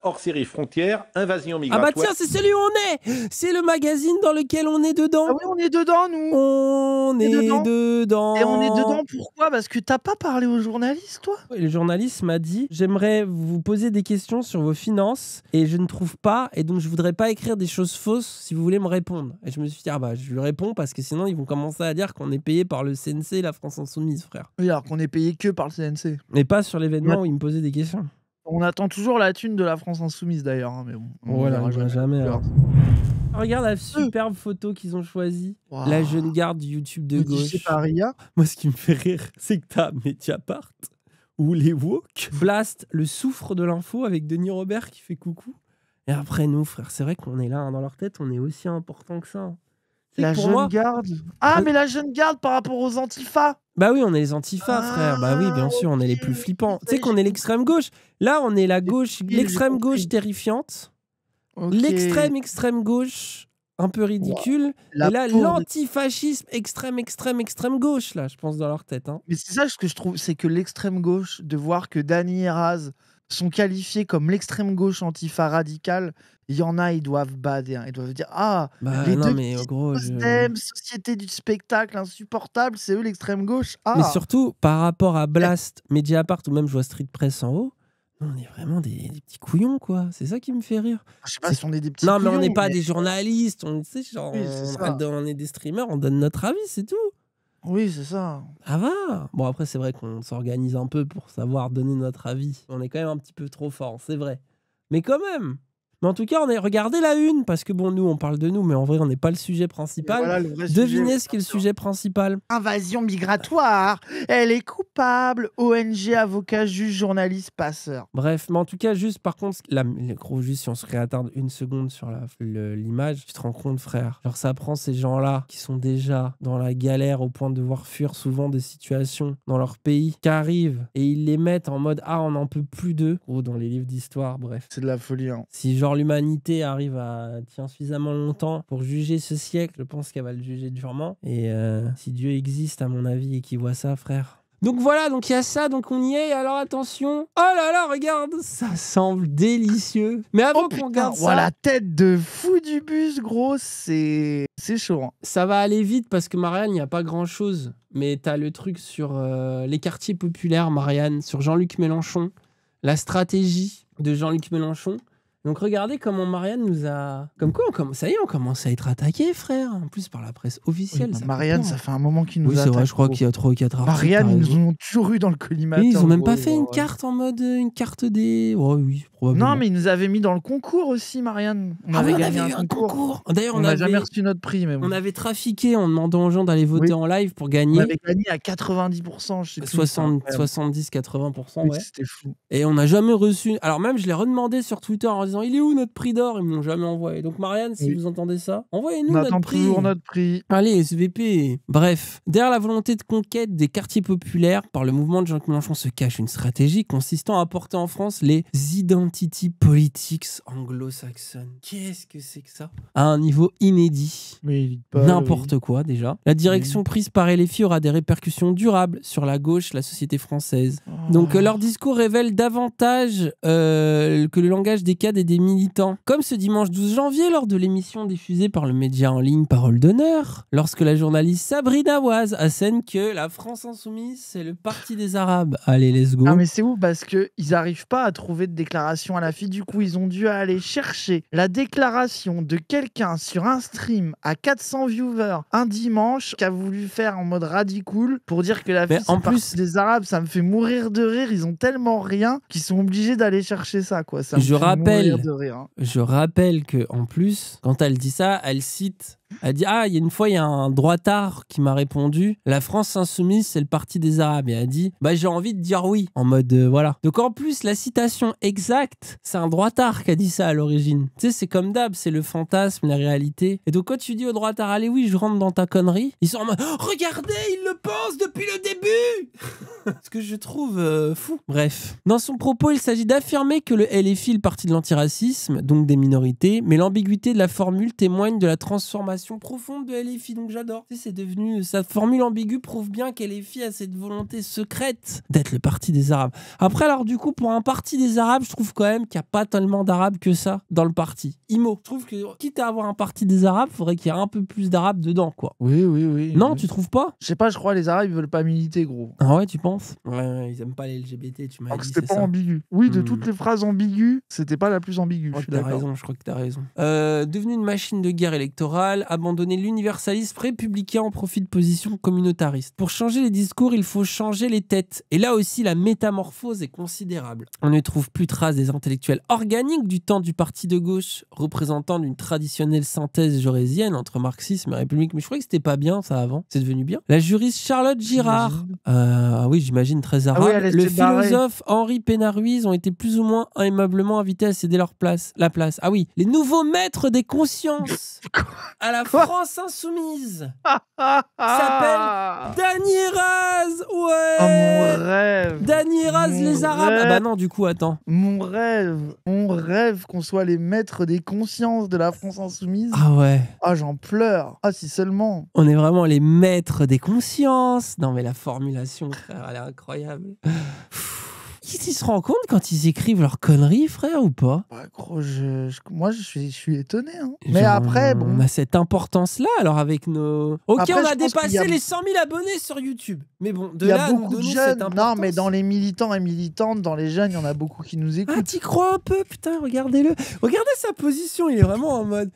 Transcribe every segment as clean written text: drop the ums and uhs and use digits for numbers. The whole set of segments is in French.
Hors-série Frontières, Invasion Ah migratoire. bah tiens, c'est celui où on est. C'est le magazine dans lequel on est dedans. Ah oui, on est dedans, nous. On est dedans. Et on est dedans pourquoi? Parce que t'as pas parlé aux journalistes, toi? Le journaliste m'a dit « J'aimerais vous poser des questions sur vos finances et je ne trouve pas et donc je voudrais pas écrire des choses fausses si vous voulez me répondre. » Et je me suis dit « Ah bah je lui réponds parce que sinon ils vont commencer à dire qu'on est payé par le CNC, la France Insoumise, frère. » Oui, alors qu'on est payé que par le CNC. Mais pas sur l'événement où il me posait des questions. On attend toujours la thune de la France Insoumise d'ailleurs, hein, mais bon. Voilà, on verra jamais. Alors. Regarde la superbe photo qu'ils ont choisie. Wow. La jeune garde du YouTube de gauche. Paria. Moi, ce qui me fait rire, c'est que t'as Mediapart ou les woke. Blast, le souffre de l'info avec Denis Robert qui fait coucou. Et après, nous, frère, c'est vrai qu'on est là, hein, dans leur tête, on est aussi important que ça. La jeune garde. Ah, mais la jeune garde par rapport aux antifas. Bah oui, on est les antifas, frère. Bah oui, bien sûr, on est les plus flippants. Tu sais qu'on est l'extrême gauche. Là, on est la gauche, l'extrême gauche terrifiante. L'extrême gauche un peu ridicule. Et là, l'antifascisme extrême gauche, là, je pense, dans leur tête. Hein. Mais c'est ça ce que je trouve, c'est que l'extrême gauche, de voir que Dany et Raz sont qualifiés comme l'extrême gauche antifa radicale, il y en a, ils doivent bader, hein. Ils doivent dire ah, bah, les non, deux mais gros, société du spectacle insupportable, c'est eux l'extrême gauche. Ah. Mais surtout, par rapport à Blast, Mediapart ou même je vois Street Press en haut, on est vraiment des petits couillons, quoi. C'est ça qui me fait rire. Je sais pas si on est des petits couillons. Non, mais on n'est pas des journalistes. On, genre, oui, on est des streamers, on donne notre avis, c'est tout. Oui, c'est ça. Ah va. Bon, après, c'est vrai qu'on s'organise un peu pour savoir donner notre avis. On est quand même un petit peu trop fort, c'est vrai. Mais quand même. Mais en tout cas, on a regardé la une, parce que bon, nous, on parle de nous, mais en vrai, on n'est pas le sujet principal. Voilà, devinez ce qu'est le sujet principal. Invasion migratoire. Elle est coupable. ONG, avocat, juge, journaliste, passeur. Bref, mais en tout cas, juste par contre, gros, juste si on se réattarde une seconde sur l'image, tu te rends compte, frère. Genre, ça prend ces gens-là qui sont déjà dans la galère au point de devoir fuir souvent des situations dans leur pays, qui arrivent et ils les mettent en mode ah, on n'en peut plus d'eux. Gros, dans les livres d'histoire, bref. C'est de la folie, hein. Si genre l'humanité arrive à tient suffisamment longtemps pour juger ce siècle, je pense qu'elle va le juger durement. Et si Dieu existe, à mon avis, et qu'il voit ça, frère. Donc voilà, donc il y a ça, donc on y est. Alors attention. Oh là là, regarde, ça semble délicieux. Mais avant qu'on regarde ça... Voilà, tête de fou du bus, gros, c'est chaud. Hein. Ça va aller vite parce que Marianne, il n'y a pas grand-chose. Mais t'as le truc sur les quartiers populaires, Marianne, sur Jean-Luc Mélenchon. La stratégie de Jean-Luc Mélenchon. Donc regardez comment Marianne nous a... Comme quoi, ça y est, on commence à être attaqué, frère. En plus, par la presse officielle. Oui, Marianne, ça fait un moment qu'ils nous attaquent. Oui, c'est vrai, je crois qu'il y a 3 ou 4 articles. Marianne, ils nous ont toujours eu dans le collimateur. Oui, ils ont même pas fait une carte en mode... Une carte des... Oh, oui, probablement. Non, mais ils nous avaient mis dans le concours aussi, Marianne. On avait gagné un concours. D'ailleurs, on n'a jamais reçu notre prix. Mais bon. On avait trafiqué en demandant aux gens d'aller voter en live pour gagner. On avait gagné à 90%, je sais plus. 70-80%, ouais. C'était fou. Et on n'a jamais reçu... Alors même, je l'ai redemandé sur Twitter en disant « Il est où notre prix d'or ?» Ils m'ont jamais envoyé. Donc Marianne, si vous entendez ça, envoyez-nous notre prix. Toujours notre prix. Allez, SVP. Bref, derrière la volonté de conquête des quartiers populaires par le mouvement de Jean-Luc Mélenchon se cache une stratégie consistant à porter en France les identity politics anglo-saxonnes. Qu'est-ce que c'est que ça? À un niveau inédit. N'importe quoi déjà. La direction prise par LFI aura des répercussions durables sur la gauche, la société française. Donc leur discours révèle davantage que le langage des cadres et des militants. Comme ce dimanche 12 janvier, lors de l'émission diffusée par le média en ligne Parole d'honneur, lorsque la journaliste Sabrina Waz assène que la France Insoumise, c'est le parti des Arabes. Allez, let's go. Ah, mais c'est ouf parce qu'ils n'arrivent pas à trouver de déclaration à la fille. Du coup, ils ont dû aller chercher la déclaration de quelqu'un sur un stream à 400 viewers un dimanche qui a voulu faire en mode radicool pour dire que la fille, c'est le parti des Arabes. Ça me fait mourir de rire. Ils ont tellement rien qu'ils sont obligés d'aller chercher ça, quoi. Ça me fait mourir de rire, hein. Je rappelle que en plus, quand elle dit ça, elle cite... Elle dit il y a une fois, il y a un droitard qui m'a répondu la France insoumise, c'est le parti des Arabes. Et elle dit j'ai envie de dire oui. En mode voilà. Donc en plus, la citation exacte, c'est un droitard qui a dit ça à l'origine. Tu sais, c'est comme d'hab, c'est le fantasme, la réalité. Et donc quand tu dis au droitard allez, oui, je rentre dans ta connerie, ils sont en mode regardez, il le pense depuis le début. Ce que je trouve fou. Bref. Dans son propos, il s'agit d'affirmer que le LFI, le parti de l'antiracisme, donc des minorités, mais l'ambiguïté de la formule témoigne de la transformation orientation profonde de LFI, donc j'adore. Tu sais, c'est devenu... Sa formule ambiguë prouve bien qu'LFI a cette volonté secrète d'être le parti des Arabes. Après, alors du coup, pour un parti des Arabes, je trouve quand même qu'il n'y a pas tellement d'Arabes que ça dans le parti. Imo, je trouve que quitte à avoir un parti des Arabes, il faudrait qu'il y ait un peu plus d'Arabes dedans, quoi. Oui. Non, oui. tu trouves pas? Je sais pas, je crois les Arabes, ils veulent pas militer, gros. Ah ouais, tu penses? Ouais, ils aiment pas les LGBT, tu m'as Alors que dit, c'était c'est pas ça. ambigu. Oui, de Hmm. toutes les phrases ambiguës, c'était pas la plus ambiguë, je suis T'as d'accord. raison, je crois que t'as raison. Devenu une machine de guerre électorale, abandonner l'universalisme républicain en profit de positions communautaristes. Pour changer les discours, il faut changer les têtes. Et là aussi, la métamorphose est considérable. On ne trouve plus trace des intellectuels organiques du temps du parti de gauche, représentant d'une traditionnelle synthèse jaurésienne entre marxisme et république. Mais je croyais que c'était pas bien ça avant. C'est devenu bien. La juriste Charlotte Girard. Ah oui, j'imagine très arabe. oui, elle Le s'est barrée. philosophe Henri Pénard-Ruiz ont été plus ou moins aimablement invités à céder la place. Ah oui, les nouveaux maîtres des consciences à la France insoumise s'appellent Dany Raz. Ouais. Ah, mon rêve. Dany Raz, Mon les Arabes. Ah rêve. bah non, du coup, attends. Mon rêve qu'on soit les maîtres des consciences de la France insoumise. Ah ouais. Ah, j'en pleure. Ah, si seulement. On est vraiment les maîtres des consciences. Non mais la formulation, frère, elle est incroyable. Ils se rendent compte quand ils écrivent leurs conneries, frère, ou pas? Bah, gros, moi, je suis étonné. Hein. Mais Genre, après, bon. on a cette importance-là, alors avec nos... Ok, Après, on je a pense qu'il y dépassé a- les 100 000 abonnés sur YouTube. Mais bon, de Il y là a à nous beaucoup de donner jeunes. cette importance... Non, mais dans les militants et militantes, dans les jeunes, il y en a beaucoup qui nous Ah, écoutent. t'y crois un peu, putain, regardez-le. Regardez sa position, il est vraiment en mode...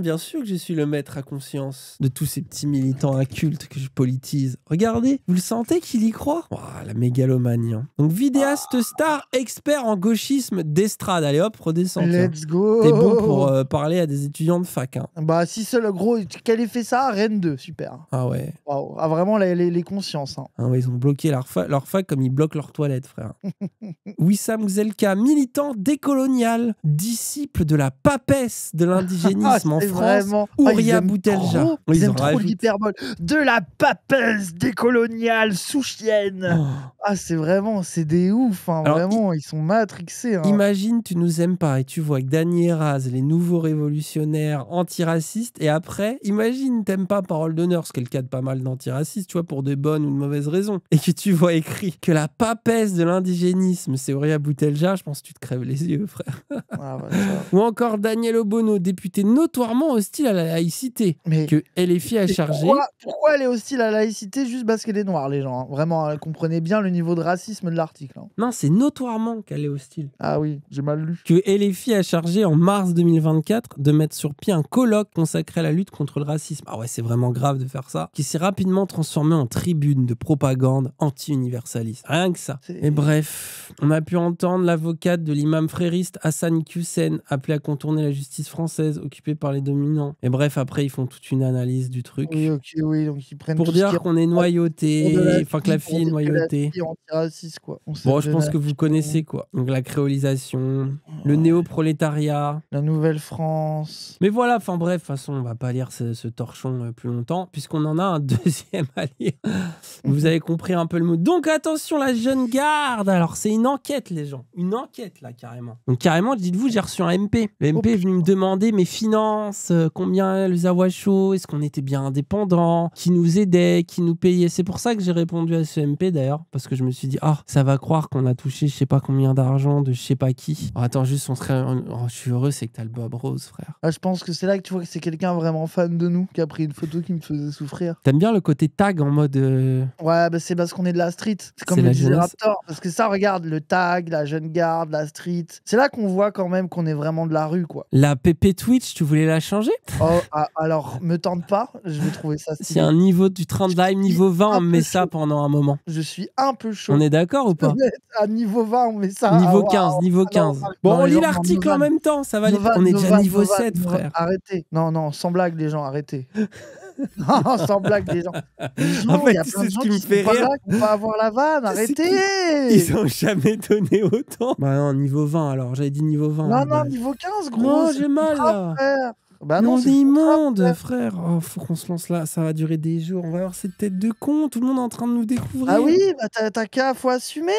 bien sûr que je suis le maître à conscience de tous ces petits militants incultes que je politise. Regardez, vous le sentez qu'il y croit? Ouah, la mégalomanie. Hein. Donc, vidéaste star, expert en gauchisme d'estrade. Allez hop, redescends. tiens. Let's go. T'es bon pour parler à des étudiants de fac. Hein. Bah, si seul, gros, quel effet ça a? Rennes 2, super. Ah ouais. Waouh. Ah, vraiment, les consciences. Hein. Ah ouais, ils ont bloqué leur fac comme ils bloquent leurs toilettes, frère. Wissam Gzelka, militant décolonial, disciple de la papesse de l'indigénisme en c'est France. vraiment... Ouria ils aiment Boutelja. trop, Oui, ils en aiment trop rajoutent. l'hyperbole. De la papesse décoloniale sous-chienne. Oh. Ah, c'est des ouf. Hein. Alors, Vraiment, ils sont matrixés. Hein. Imagine, tu nous aimes pas et tu vois que Dany Raz, les nouveaux révolutionnaires antiracistes, et après, imagine, t'aimes pas Parole d'honneur, ce qui est le cas de pas mal d'antiracistes, tu vois, pour de bonnes ou de mauvaises raisons, et que tu vois écrit que la papesse de l'indigénisme, c'est Ouria Boutelja, je pense que tu te crèves les yeux, frère. Ah, ouais, ça. Ou encore Daniel Obono, député notoirement hostile à la laïcité, Mais que LFI a et chargé. pourquoi elle est hostile à la laïcité juste parce qu'elle est noire, les gens? Hein. Vraiment, comprenez bien le niveau de racisme de l'article. Hein. Non, c'est notoirement qu'elle est hostile. Ah oui, j'ai mal lu. Que LFI a chargé en mars 2024 de mettre sur pied un colloque consacré à la lutte contre le racisme. Ah ouais, c'est vraiment grave de faire ça. Qui s'est rapidement transformé en tribune de propagande anti-universaliste. Rien que ça. C'est- Et bref, on a pu entendre l'avocate de l'imam frériste Hassan Hussein appeler à contourner la justice française occupée par les dominants. Et bref, après, ils font toute une analyse du truc. Oui, ok, oui, donc ils prennent Pour tout ce qui dire est qu'on est pour de noyauté, enfin que la pour fille est dire que la noyautée. fille est antiraciste, quoi. Bon, je pense que vous connaissez quoi. Donc la créolisation, le néoprolétariat. La Nouvelle-France. Mais voilà, enfin bref, de toute façon, on va pas lire ce torchon plus longtemps, puisqu'on en a un deuxième à lire. Vous avez compris un peu le mot. Donc attention, la jeune garde. Alors c'est une enquête, les gens. Une enquête, là, carrément. Donc carrément, dites-vous, j'ai reçu un MP. Le MP est venu me demander mes finances, combien le Zawa chaud, est-ce qu'on était bien indépendant, qui nous aidait, qui nous payait. C'est pour ça que j'ai répondu à ce MP, d'ailleurs, parce que je me suis dit, ah, ça va croire qu'on a touché je sais pas combien d'argent de je sais pas qui. Oh, attends, juste, on serait... Oh, je suis heureux, c'est que t'as le Bob Rose, frère. Ah, je pense que c'est là que tu vois que c'est quelqu'un vraiment fan de nous qui a pris une photo qui me faisait souffrir. T'aimes bien le côté tag en mode... Ouais, bah c'est parce qu'on est de la street. C'est comme C'est le la disait jeunesse. Raptor. Parce que ça, regarde, le tag, la jeune garde, la street. C'est là qu'on voit quand même qu'on est vraiment de la rue, quoi. La PP Twitch, tu voulais la changer? Oh, alors, me tente pas, je vais trouver ça C'est stylé. un niveau du train de live niveau 20, un on met peu ça chaud. pendant un moment. Je suis un peu chaud. On est d'accord ou pas? À niveau 20, on met ça. Niveau Ah, 15, waouh. niveau Ah, non, 15. non, Bon, non, on les lit gens, l'article en Novan. même temps, ça va aller. Novan, On est déjà Novan, niveau Novan, 7, Novan. frère. Arrêtez. Non, sans blague, les gens, arrêtez. Non, sans blague, les gens. Les gens, En fait, il y a tu plein sais de ce gens qui me qui fait sont pas rire là, qui vont pas avoir la vanne. C'est Arrêtez. Ils ont jamais donné autant. Bah non, niveau 20 alors, j'avais dit niveau 20. Non, bah. niveau 15, gros. Non, c'est j'ai mal grave, là. frère. Bah Mais non, on c'est est le contrat, immonde, frère. Oh, faut qu'on se lance là. Ça va durer des jours. On va avoir cette tête de con. Tout le monde est en train de nous découvrir. Ah oui, bah t'as qu'à, faut assumer.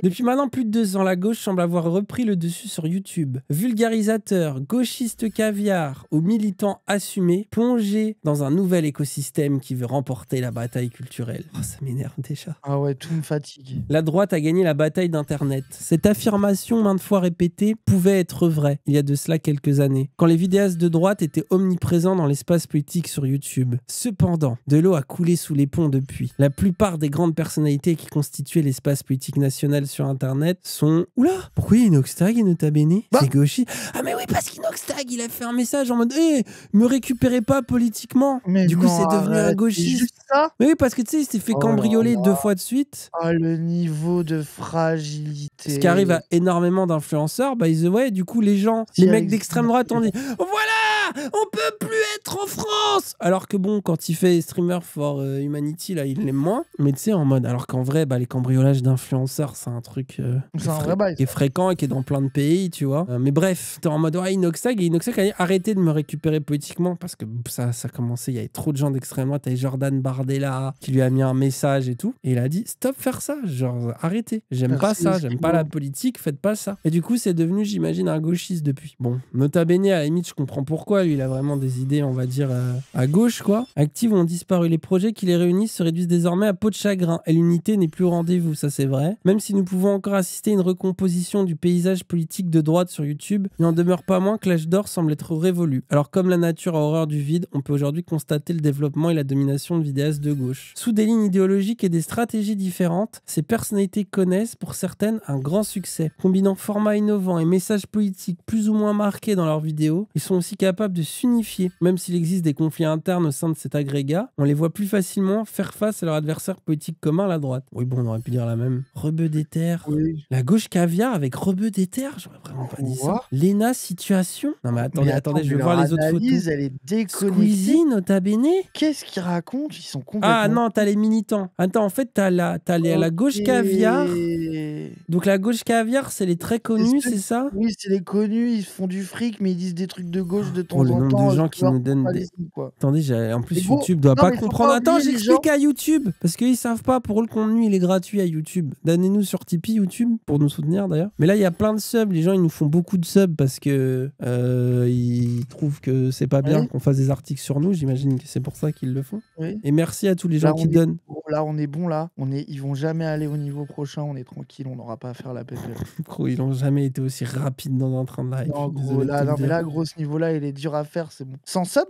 Depuis maintenant plus de 2 ans, la gauche semble avoir repris le dessus sur YouTube. Vulgarisateur, gauchiste caviar ou militant assumé, plongé dans un nouvel écosystème qui veut remporter la bataille culturelle. Oh, ça m'énerve déjà. Ah ouais, tout me fatigue. La droite a gagné la bataille d'Internet. Cette affirmation maintes fois répétée pouvait être vraie il y a de cela quelques années, quand les vidéastes de droite étaient omniprésents dans l'espace politique sur YouTube. Cependant, de l'eau a coulé sous les ponts depuis. La plupart des grandes personnalités qui constituaient l'espace politique national sur Internet sont... Oula, pourquoi il y a Inoxtag et Nota Bene C'est gauchiste. Ah mais oui, parce qu'Inoxtag, il a fait un message en mode « Hé, me récupérez pas politiquement !» Du coup, c'est devenu un gauchiste. Juste ça. Mais oui, parce que tu sais, il s'est fait cambrioler 2 fois de suite. Ah, le niveau de fragilité. Ce qui arrive à énormément d'influenceurs, by the way, du coup, les gens, les mecs d'extrême droite ont dit « Voilà, on peut plus être en France !» Alors que bon, quand il fait Streamer for Humanity, là, il l'aime moins. Mais tu sais, en mode... Alors qu'en vrai, les cambriolages d'influenceurs, c'est un truc qui est fréquent et qui est dans plein de pays, tu vois. Mais bref, t'es en mode « Ouais, Inoxtag !» Et Inoxtag a dit « Arrêtez de me récupérer politiquement !» Parce que ça commençait, il y avait trop de gens d'extrême droite. T'avais Jordan Bardella qui lui a mis un message et tout. Et il a dit « Stop faire ça, genre arrêtez. J'aime pas ça, j'aime pas la politique, faites pas ça. » Et du coup, c'est devenu, j'imagine, un gauchiste depuis. Bon, Nota Bene, à la limite, je comprends pourquoi. Lui, il a vraiment des idées, on va dire, à gauche, quoi. Active ont disparu. Les projets qui les réunissent se réduisent désormais à peau de chagrin. Et l'unité n'est plus au rendez-vous, ça c'est vrai. Même si nous pouvons encore assister à une recomposition du paysage politique de droite sur YouTube, il n'en demeure pas moins que l'âge d'or semble être révolu. Alors, comme la nature a horreur du vide, on peut aujourd'hui constater le développement et la domination de vidéastes de gauche. Sous des lignes idéologiques et des stratégies différentes, ces personnalités connaissent, pour certaines, un grand succès. Combinant formats innovants et messages politiques plus ou moins marqués dans leurs vidéos, ils sont aussi capables de s'unifier. Même s'il existe des conflits internes au sein de cet agrégat, on les voit plus facilement faire face à leur adversaire politique commun, la droite. Oui, bon, on aurait pu dire la même. Rebeu d'Ether. Oui. La gauche caviar avec Rebeu d'Ether, j'aurais vraiment pas dit ça. Léna situation. Non mais attendez, je vais voir les autres photos. Elle est déconnectée. Squeezie, Nota Bene. Qu'est-ce qu'ils racontent? Ils sont complètement... Ah non, t'as les militants. Attends, en fait, t'as la gauche caviar. Donc la gauche caviar, c'est les très connus, c'est ça? Oui, c'est les connus, ils font du fric, mais ils disent des trucs de gauche de temps en temps. Le nombre de gens qui nous donnent des... Attendez, en plus YouTube doit pas comprendre. Attends, j'explique à YouTube, parce qu'ils savent pas, pour eux le contenu il est gratuit à YouTube. Donnez-nous sur Tipeee YouTube, pour nous soutenir d'ailleurs. Mais là, il y a plein de subs, les gens ils nous font beaucoup de subs parce que ils trouvent que c'est pas bien qu'on fasse des articles sur nous, j'imagine que c'est pour ça qu'ils le font. Oui. Et merci à tous les gens qui donnent. Là, on est bon, là. Ils vont jamais aller au niveau prochain, on est tranquille, on n'aura pas à faire la PPL. Gros, ils n'ont jamais été aussi rapides dans un train de live. Non, gros, là, gros, ce niveau-là, il est dur à faire, c'est bon. Sans sub?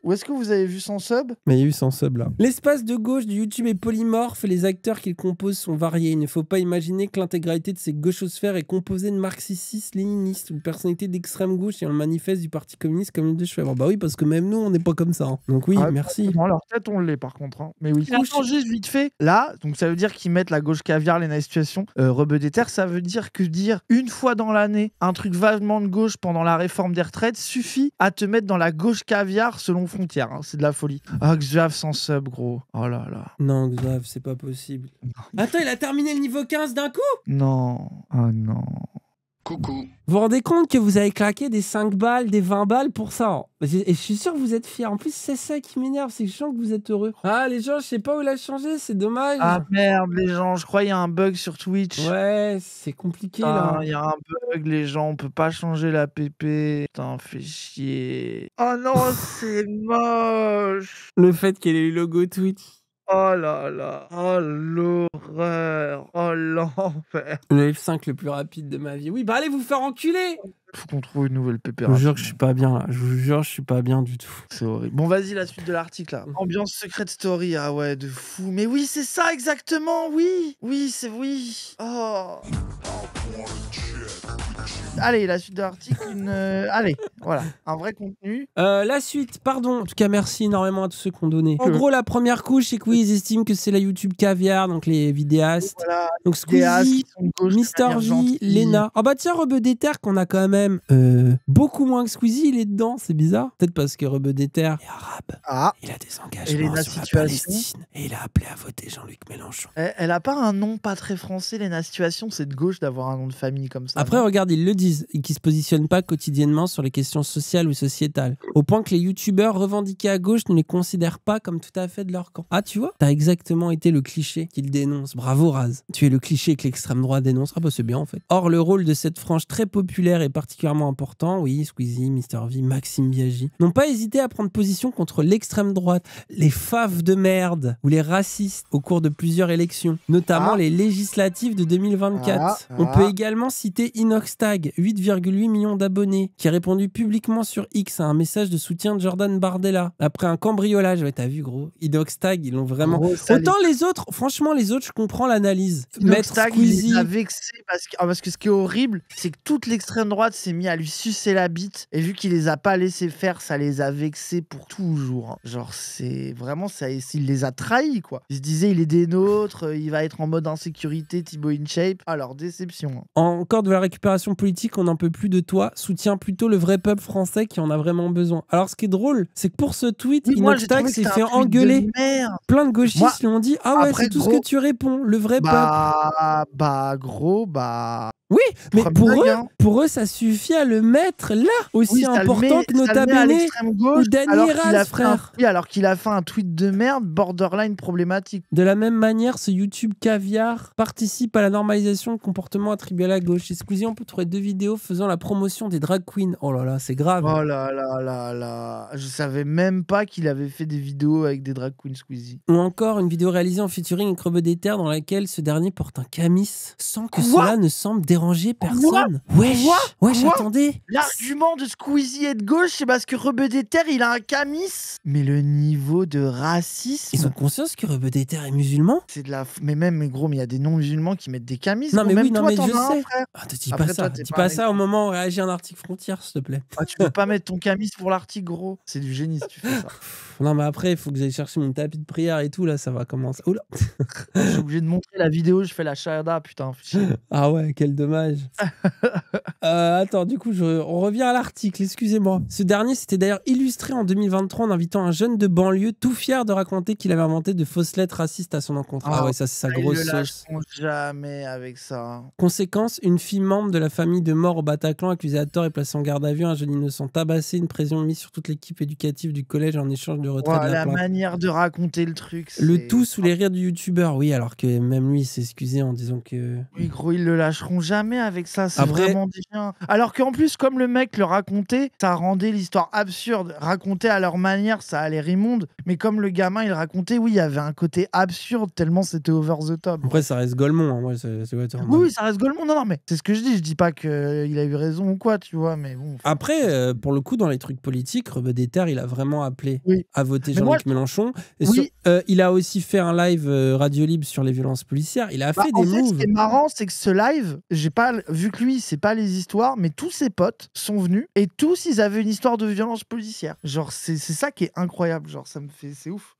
Où est-ce que vous avez vu sans sub? Mais il y a eu sans sub, là. L'espace de gauche du YouTube est polymorphe et les acteurs qu'il compose sont variés. Il ne faut pas imaginer que l'intégralité de ces gauchosphères est composée de marxistes, léninistes ou de personnalités d'extrême gauche et on le manifeste du Parti communiste comme une de cheveux. Bah oui, parce que même nous, on n'est pas comme ça. Hein. Donc oui, merci. Dans leur tête, on l'est par contre. Hein. Mais oui. Attends, juste vite fait. Là, donc ça veut dire qu'ils mettent la gauche caviar, les situations. Rebeu d'Ether, ça veut dire que dire une fois dans l'année un truc vachement de gauche pendant la réforme des retraites suffit à te mettre dans la gauche caviar selon Frontières. Hein. C'est de la folie. Ah, Xav sans sub, gros. Oh là là. Non, Xav, c'est pas possible. Attends, il a terminé le niveau 15 d'un coup? Non. Ah non. Coucou. Vous vous rendez compte que vous avez claqué des 5 balles, des 20 balles pour ça? Et je suis sûr que vous êtes fiers. En plus, c'est ça qui m'énerve, c'est que je sens que vous êtes heureux. Ah, les gens, je sais pas où il a changé, c'est dommage. Ah merde, les gens, je crois qu'il y a un bug sur Twitch. Ouais, c'est compliqué là. Il y a un bug, les gens, on peut pas changer la PP. Putain, fait chier. Oh non, c'est moche. Le fait qu'il ait eu le logo Twitch. Oh là là, oh l'horreur, oh l'enfer. Le F5 le plus rapide de ma vie. Oui, bah allez vous faire enculer. Faut qu'on trouve une nouvelle PP. Je vous jure que je suis pas bien là. Je vous jure, je suis pas bien du tout. C'est horrible. Bon, vas-y, la suite de l'article là. Ambiance secret story, ah ouais, de fou. Mais oui, c'est ça exactement, oui. Oui, c'est oui. Oh. Allez, la suite de l'article, allez, voilà, un vrai contenu. La suite, pardon. En tout cas, merci énormément à tous ceux qui ont donné. En gros, la première couche, c'est qu'ils estiment que c'est la YouTube caviar, donc les vidéastes. Voilà, donc Squeezie, Mister V, Léna. Ah bah tiens, Rebeu d'Ether, qu'on a quand même beaucoup moins que Squeezie, il est dedans, c'est bizarre. Peut-être parce que Rebeu d'Ether est arabe. Ah. Il a des engagements sur la Palestine. Et il a appelé à voter Jean-Luc Mélenchon. Elle a pas un nom pas très français, Léna Situation, c'est de gauche d'avoir un nom de famille comme ça. Après, regarde, il le dit. disent et qui se positionnent pas quotidiennement sur les questions sociales ou sociétales. Au point que les youtubeurs revendiqués à gauche ne les considèrent pas comme tout à fait de leur camp. Ah, tu vois, t'as exactement été le cliché qu'ils dénoncent. Bravo, Raz. Tu es le cliché que l'extrême droite dénonce. Ah bah c'est bien en fait. Or, le rôle de cette frange très populaire est particulièrement important. Oui, Squeezie, Mr V, Maxime Biaggi n'ont pas hésité à prendre position contre l'extrême droite, les faves de merde ou les racistes au cours de plusieurs élections, notamment les législatives de 2024. On peut également citer Inoxtag, 8,8 millions d'abonnés, qui a répondu publiquement sur X à un message de soutien de Jordan Bardella après un cambriolage. Ouais, t'as vu, gros. Inoxtag, ils l'ont vraiment... Gros, Autant les autres, franchement, les autres, je comprends l'analyse. Maître Inoxtag, il Squeezie... les a vexés parce que ce qui est horrible, c'est que toute l'extrême droite s'est mis à lui sucer la bite et vu qu'il les a pas laissés faire, ça les a vexés pour toujours. Genre, c'est vraiment ça, il les a trahis, quoi. Il se disait, il est des nôtres, il va être en mode insécurité, Thibaut InShape. Alors, déception. Encore de la récupération politique, on n'en peut plus de toi. Soutiens plutôt le vrai peuple français qui en a vraiment besoin. Alors, ce qui est drôle, c'est que pour ce tweet, Oui, moi, j'ai Inoxtag trouvé que s'est c'était fait un tweet engueuler. de merde. Plein de gauchistes Moi, lui ont dit « Ah ouais, après, c'est tout ce gros, que tu réponds, le vrai peuple. » Oui, mais pour eux, ça suffit à le mettre là, aussi important que Nota Bene ou Dany Raz, frère. Oui, alors qu'il a fait un tweet de merde, borderline problématique. De la même manière, ce YouTube caviar participe à la normalisation de comportements attribués à la gauche. Chez Squeezie, on peut trouver 2 vidéos faisant la promotion des drag queens. Oh là là, c'est grave. Oh là là là là. Je savais même pas qu'il avait fait des vidéos avec des drag queens Squeezie. Ou encore une vidéo réalisée en featuring avec Rebeu des Terres dans laquelle ce dernier porte un camis sans que cela ne semble déranger personne. Wesh, attendez. L'argument de Squeezie est de gauche, c'est parce que Rebeu des Terres, il a un camis. Mais le niveau de racisme... Ils ont conscience que Rebeu des Terres est musulman? C'est de la... Mais gros, mais il y a des non-musulmans qui mettent des camis. Non, mais même oui, non, toi, mais t'en je as un, sais. frère. Ah, te dis Après, pas ça. toi, Dis pas ça au moment où réagit un article Frontière, s'il te plaît. Ah, tu peux pas mettre ton camis pour l'article, gros. C'est du génie si tu fais ça. Non, mais après, il faut que j'aille chercher mon tapis de prière et tout, là, ça va commencer. Oula. Je suis obligé de montrer la vidéo, je fais la shahada, putain. Ah ouais, quel dommage. Attends, du coup, on revient à l'article, excusez-moi. Ce dernier s'était d'ailleurs illustré en 2023 en invitant un jeune de banlieue tout fier de raconter qu'il avait inventé de fausses lettres racistes à son encontre. Ah ouais, ça c'est sa grosse Ils le sauce. lâcheront jamais avec ça. Conséquence, une fille membre de la famille de mort au Bataclan accusée à tort et placée en garde à vue, un jeune innocent tabassé, une pression mise sur toute l'équipe éducative du collège en échange de retrait de la plainte. Manière de raconter le truc. Le tout sous les rires du youtubeur, oui, alors que même lui s'est excusé en disant que... Oui, gros, ils le lâcheront jamais avec ça, c'est vraiment déjà... Alors qu'en plus, comme le mec le racontait, ça rendait l'histoire absurde. Raconter à leur manière, ça allait rimonde, mais comme le gamin, il racontait, oui, il y avait un côté absurde, tellement c'était over the top. Après, ça reste Golemont, hein. Ouais, oui, ça reste Golemont, non, mais c'est ce que je dis pas qu'il a eu raison ou quoi, tu vois, mais bon... Après, pour le coup, dans les trucs politiques, Rebeu des Terres, il a vraiment appelé à voter Jean-Luc Mélenchon. Et il a aussi fait un live Radio Libre sur les violences policières. Il a fait des moves. Ce qui est marrant, c'est que ce live, j'ai pas vu que lui, c'est pas les histoires, mais tous ses potes sont venus et tous ils avaient une histoire de violence policière. Genre, c'est ça qui est incroyable. Genre, ça me fait, c'est ouf.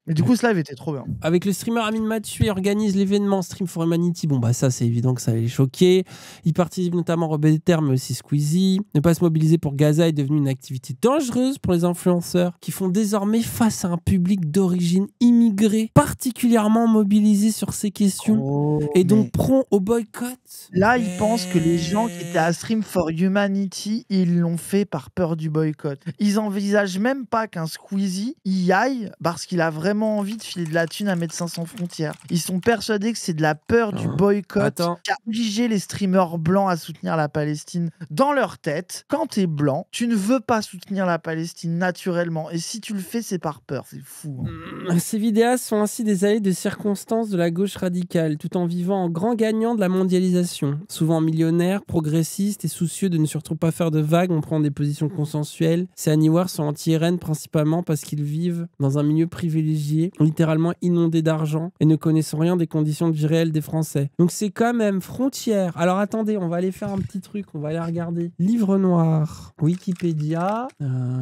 Mais du coup, ce live était trop bien. Avec le streamer Amine Mathieu, il organise l'événement Stream for Humanity. Bon, bah ça, c'est évident que ça allait les choquer. Il participe notamment Rebeu des Terres, mais aussi Squeezie. Ne pas se mobiliser pour Gaza est devenu une activité dangereuse pour les influenceurs qui font désormais face à un public d'origine immigrée, particulièrement mobilisé sur ces questions et donc prompt au boycott. Là, ils pensent que les gens qui étaient à Stream for Humanity, ils l'ont fait par peur du boycott. Ils envisagent même pas qu'un Squeezie y aille parce qu'il a vraiment envie de filer de la thune à Médecins Sans Frontières. Ils sont persuadés que c'est de la peur du boycott qui a obligé les streamers blancs à soutenir la Palestine. Dans leur tête, quand t'es blanc, tu ne veux pas soutenir la Palestine naturellement. Et si tu le fais, c'est par peur. C'est fou. Ces vidéastes sont ainsi des alliés de circonstance de la gauche radicale, tout en vivant en grand gagnant de la mondialisation. Souvent millionnaires, progressistes et soucieux de ne surtout pas faire de vagues, on prend des positions consensuelles. Ces Aniwars sont anti-RN principalement parce qu'ils vivent dans un milieu privilégié, littéralement inondé d'argent et ne connaissant rien des conditions de vie réelles des Français. Donc c'est quand même Frontière. Alors attendez, on va aller faire un petit truc, on va aller regarder. Livre noir, Wikipédia,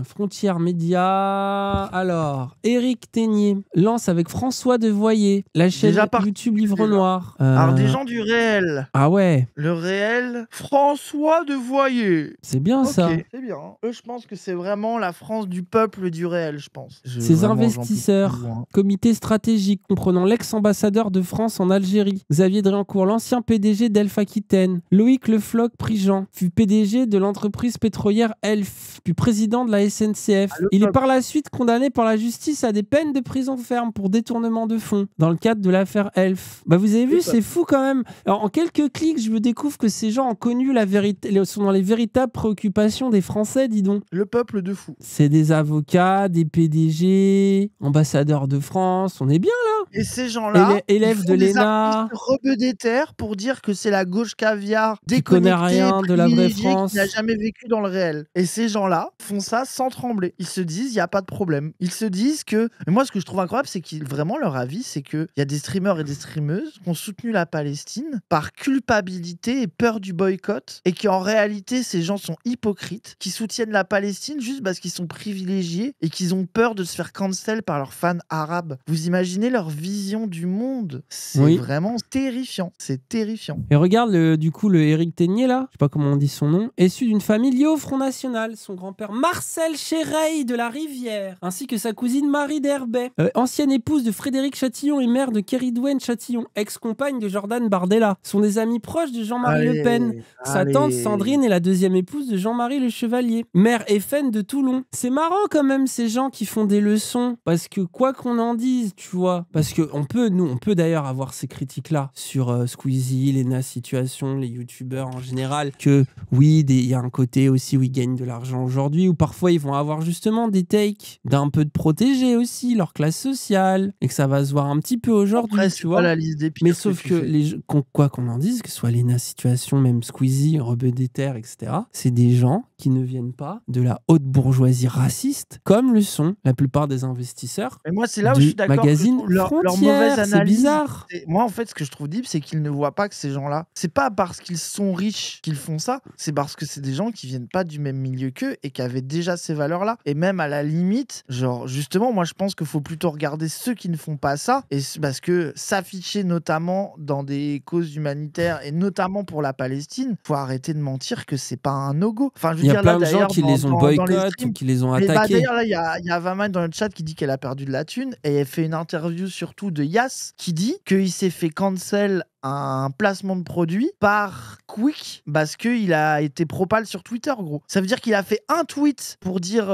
Frontière Média. Alors, Éric Ténier lance avec François Devoyer la chaîne YouTube Livre Noir. Alors des gens du réel. Ah ouais. Le réel, François Devoyer. C'est bien ça. C'est bien. Eux, je pense que c'est vraiment la France du peuple du réel, je pense. Ces investisseurs besoin. Comité stratégique comprenant l'ex-ambassadeur de France en Algérie, Xavier Driancourt, l'ancien PDG d'Elf Aquitaine. Loïc Le Floch-Prigent fut PDG de l'entreprise pétrolière Elf, puis président de la SNCF. Il est par la suite condamné par la justice à des peines de prison ferme pour détournement de fonds dans le cadre de l'affaire Elf. Bah vous avez vu, c'est fou quand même. Alors, en quelques clics, je me découvre que ces gens ont connu la vérité, sont dans les véritables préoccupations des Français, dis donc. Le peuple de fou. C'est des avocats, des PDG, ambassadeurs de France, on est bien là. Et ces gens-là, élèves de l'ENA, rebeux des terres pour dire que c'est la gauche caviar qui connaît déconnectée, rien de la vraie privilégiée, France, qui n'a jamais vécu dans le réel. Et ces gens-là font ça sans trembler. Ils se disent, il n'y a pas de problème. Ils se disent que... Mais moi, ce que je trouve incroyable, c'est qu'ils vraiment leur avis, c'est qu'il y a des streamers et des streameuses qui ont soutenu la Palestine par culpabilité et peur du boycott, et qu'en réalité, ces gens sont hypocrites, qui soutiennent la Palestine juste parce qu'ils sont privilégiés et qu'ils ont peur de se faire cancel par leurs fans arabes. Vous imaginez leur vision du monde? C'est vraiment terrifiant. C'est terrifiant. Et regarde, du coup, le Éric Ténier, là, je sais pas comment on dit son nom, issu d'une famille liée au Front National. Son grand-père Marcel Chéreil de la Rivière, ainsi que sa cousine Marie d'Herbay, ancienne épouse de Frédéric Chatillon et mère de Keridwen Chatillon, ex-compagne de Jordan Bardella, sont des amis proches de Jean-Marie Le Pen. Sa tante Sandrine est la deuxième épouse de Jean-Marie Le Chevalier, maire FN de Toulon. C'est marrant quand même, ces gens qui font des leçons, parce que quoi qu'on en dise, tu vois, parce que on peut d'ailleurs avoir ces critiques-là sur Squeezie, Lena Situation, les youtubeurs en général, que oui, il y a un côté aussi où ils gagnent de l'argent aujourd'hui, où parfois ils vont avoir justement des takes d'un peu de protéger aussi leur classe sociale, et que ça va se voir un petit peu aujourd'hui, tu vois. La liste des pires. Mais sauf que, quoi qu'on en dise, que ce soit Lena Situation, même Squeezie, Rebeu des Terres, etc., c'est des gens qui ne viennent pas de la haute bourgeoisie raciste, comme le sont la plupart des investisseurs. Mais moi, c'est là où je suis d'accord. Magazine leur mauvaise Frontières, analyse, c'est bizarre. Moi, en fait, ce que je trouve deep, c'est qu'ils ne voient pas que ces gens-là, c'est pas parce qu'ils sont riches qu'ils font ça, c'est parce que c'est des gens qui viennent pas du même milieu qu'eux et qui avaient déjà ces valeurs-là. Et même à la limite, genre, justement, moi, je pense qu'il faut plutôt regarder ceux qui ne font pas ça, et parce que s'afficher notamment dans des causes humanitaires et notamment pour la Palestine, faut arrêter de mentir que c'est pas un no-go. Enfin, je veux il y a dire, plein là, de gens qui les ont boycottés ou qui les ont attaqués. D'ailleurs, là, il y a Vaman dans le chat qui dit qu'elle a perdu de la thune, et elle fait une interview surtout de Yass qui dit qu'il s'est fait cancel un placement de produit par Quick parce qu'il a été propal sur Twitter, gros. Ça veut dire qu'il a fait un tweet pour dire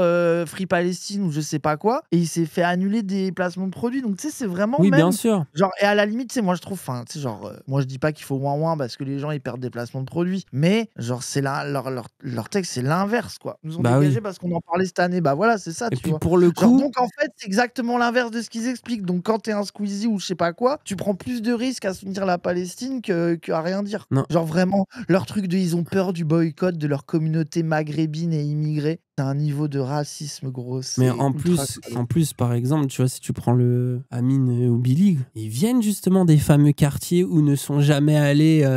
Free Palestine ou je sais pas quoi, et il s'est fait annuler des placements de produits. Donc tu sais, c'est vraiment oui, même, bien sûr. Genre, et à la limite, tu sais, moi je trouve, enfin, tu sais, genre, moi je dis pas qu'il faut ouin parce que les gens ils perdent des placements de produits, mais genre c'est leur texte c'est l'inverse, quoi. Ils nous ont dégagé parce qu'on en parlait cette année. Bah voilà, c'est ça. Et tu puis vois. pour le Genre, coup, donc en fait c'est exactement l'inverse de ce qu'ils expliquent. Donc quand t'es un Squeezie ou je sais pas quoi, tu prends plus de risques à soutenir la Palestine qu'à rien dire. Non. Genre vraiment, leur truc de ils ont peur du boycott de leur communauté maghrébine et immigrée. C'est un niveau de racisme, gros. Mais en plus, par exemple, tu vois, si tu prends le Amine ou Billy, ils viennent justement des fameux quartiers où ne sont jamais allés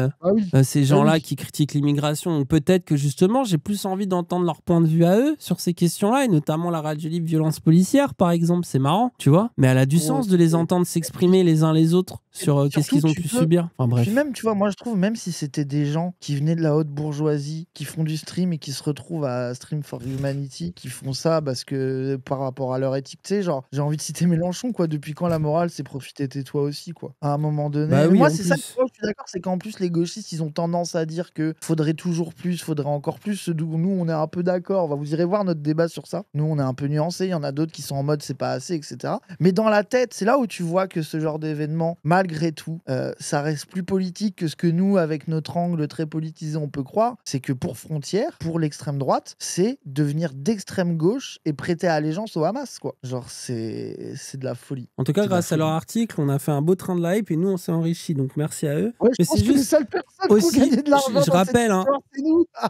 ces gens-là qui critiquent l'immigration. Peut-être que justement, j'ai plus envie d'entendre leur point de vue à eux sur ces questions-là, et notamment la radio libre violence policière, par exemple. C'est marrant, tu vois. Mais elle a du sens de les entendre s'exprimer les uns les autres sur qu'est-ce qu'ils ont pu subir. Enfin bref. Puis même, tu vois, moi je trouve, même si c'était des gens qui venaient de la haute bourgeoisie, qui font du stream et qui se retrouvent à Stream for Humanity, qui font ça parce que par rapport à leur éthique, tu sais, genre, j'ai envie de citer Mélenchon, quoi. Depuis quand la morale, c'est profiter tais-toi aussi, quoi. À un moment donné. Bah oui, moi, c'est ça que je suis d'accord, c'est qu'en plus, les gauchistes, ils ont tendance à dire que faudrait toujours plus, faudrait encore plus. D'où nous, on est un peu d'accord. Vous irez voir notre débat sur ça. Nous, on est un peu nuancé. Il y en a d'autres qui sont en mode c'est pas assez, etc. Mais dans la tête, c'est là où tu vois que ce genre d'événement, malgré tout, ça reste plus politique que ce que nous, avec notre angle très politisé, on peut croire. C'est que pour Frontières, pour l'extrême droite, c'est devenir d'extrême gauche et prêter allégeance au Hamas, quoi. Genre, c'est de la folie. En tout cas, grâce à leur article, on a fait un beau train de la hype et nous, on s'est enrichis. Donc merci à eux. Ouais, mais c'est juste les seules personnes aussi, qui ont gagné de l'argent. Je rappelle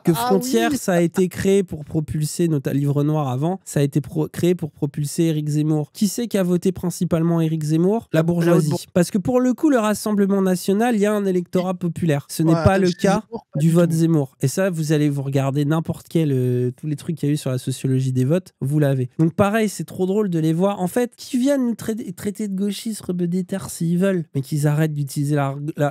que Frontières, oui. ça a été créé pour propulser notre livre noir avant. Ça a été créé pour propulser Éric Zemmour. Qui c'est qui a voté principalement Éric Zemmour? La bourgeoisie. Parce que pour le coup, le Rassemblement national, il y a un électorat populaire. Ce n'est pas le cas du vote Zemmour. Et ça, vous allez vous regarder n'importe quel tous les trucs qu'il y a eu sur la sociologie des votes, vous l'avez. Donc pareil, c'est trop drôle de les voir. En fait, qui viennent nous traiter de gauchistes, rebeux des terres s'ils veulent, mais qu'ils arrêtent d'utiliser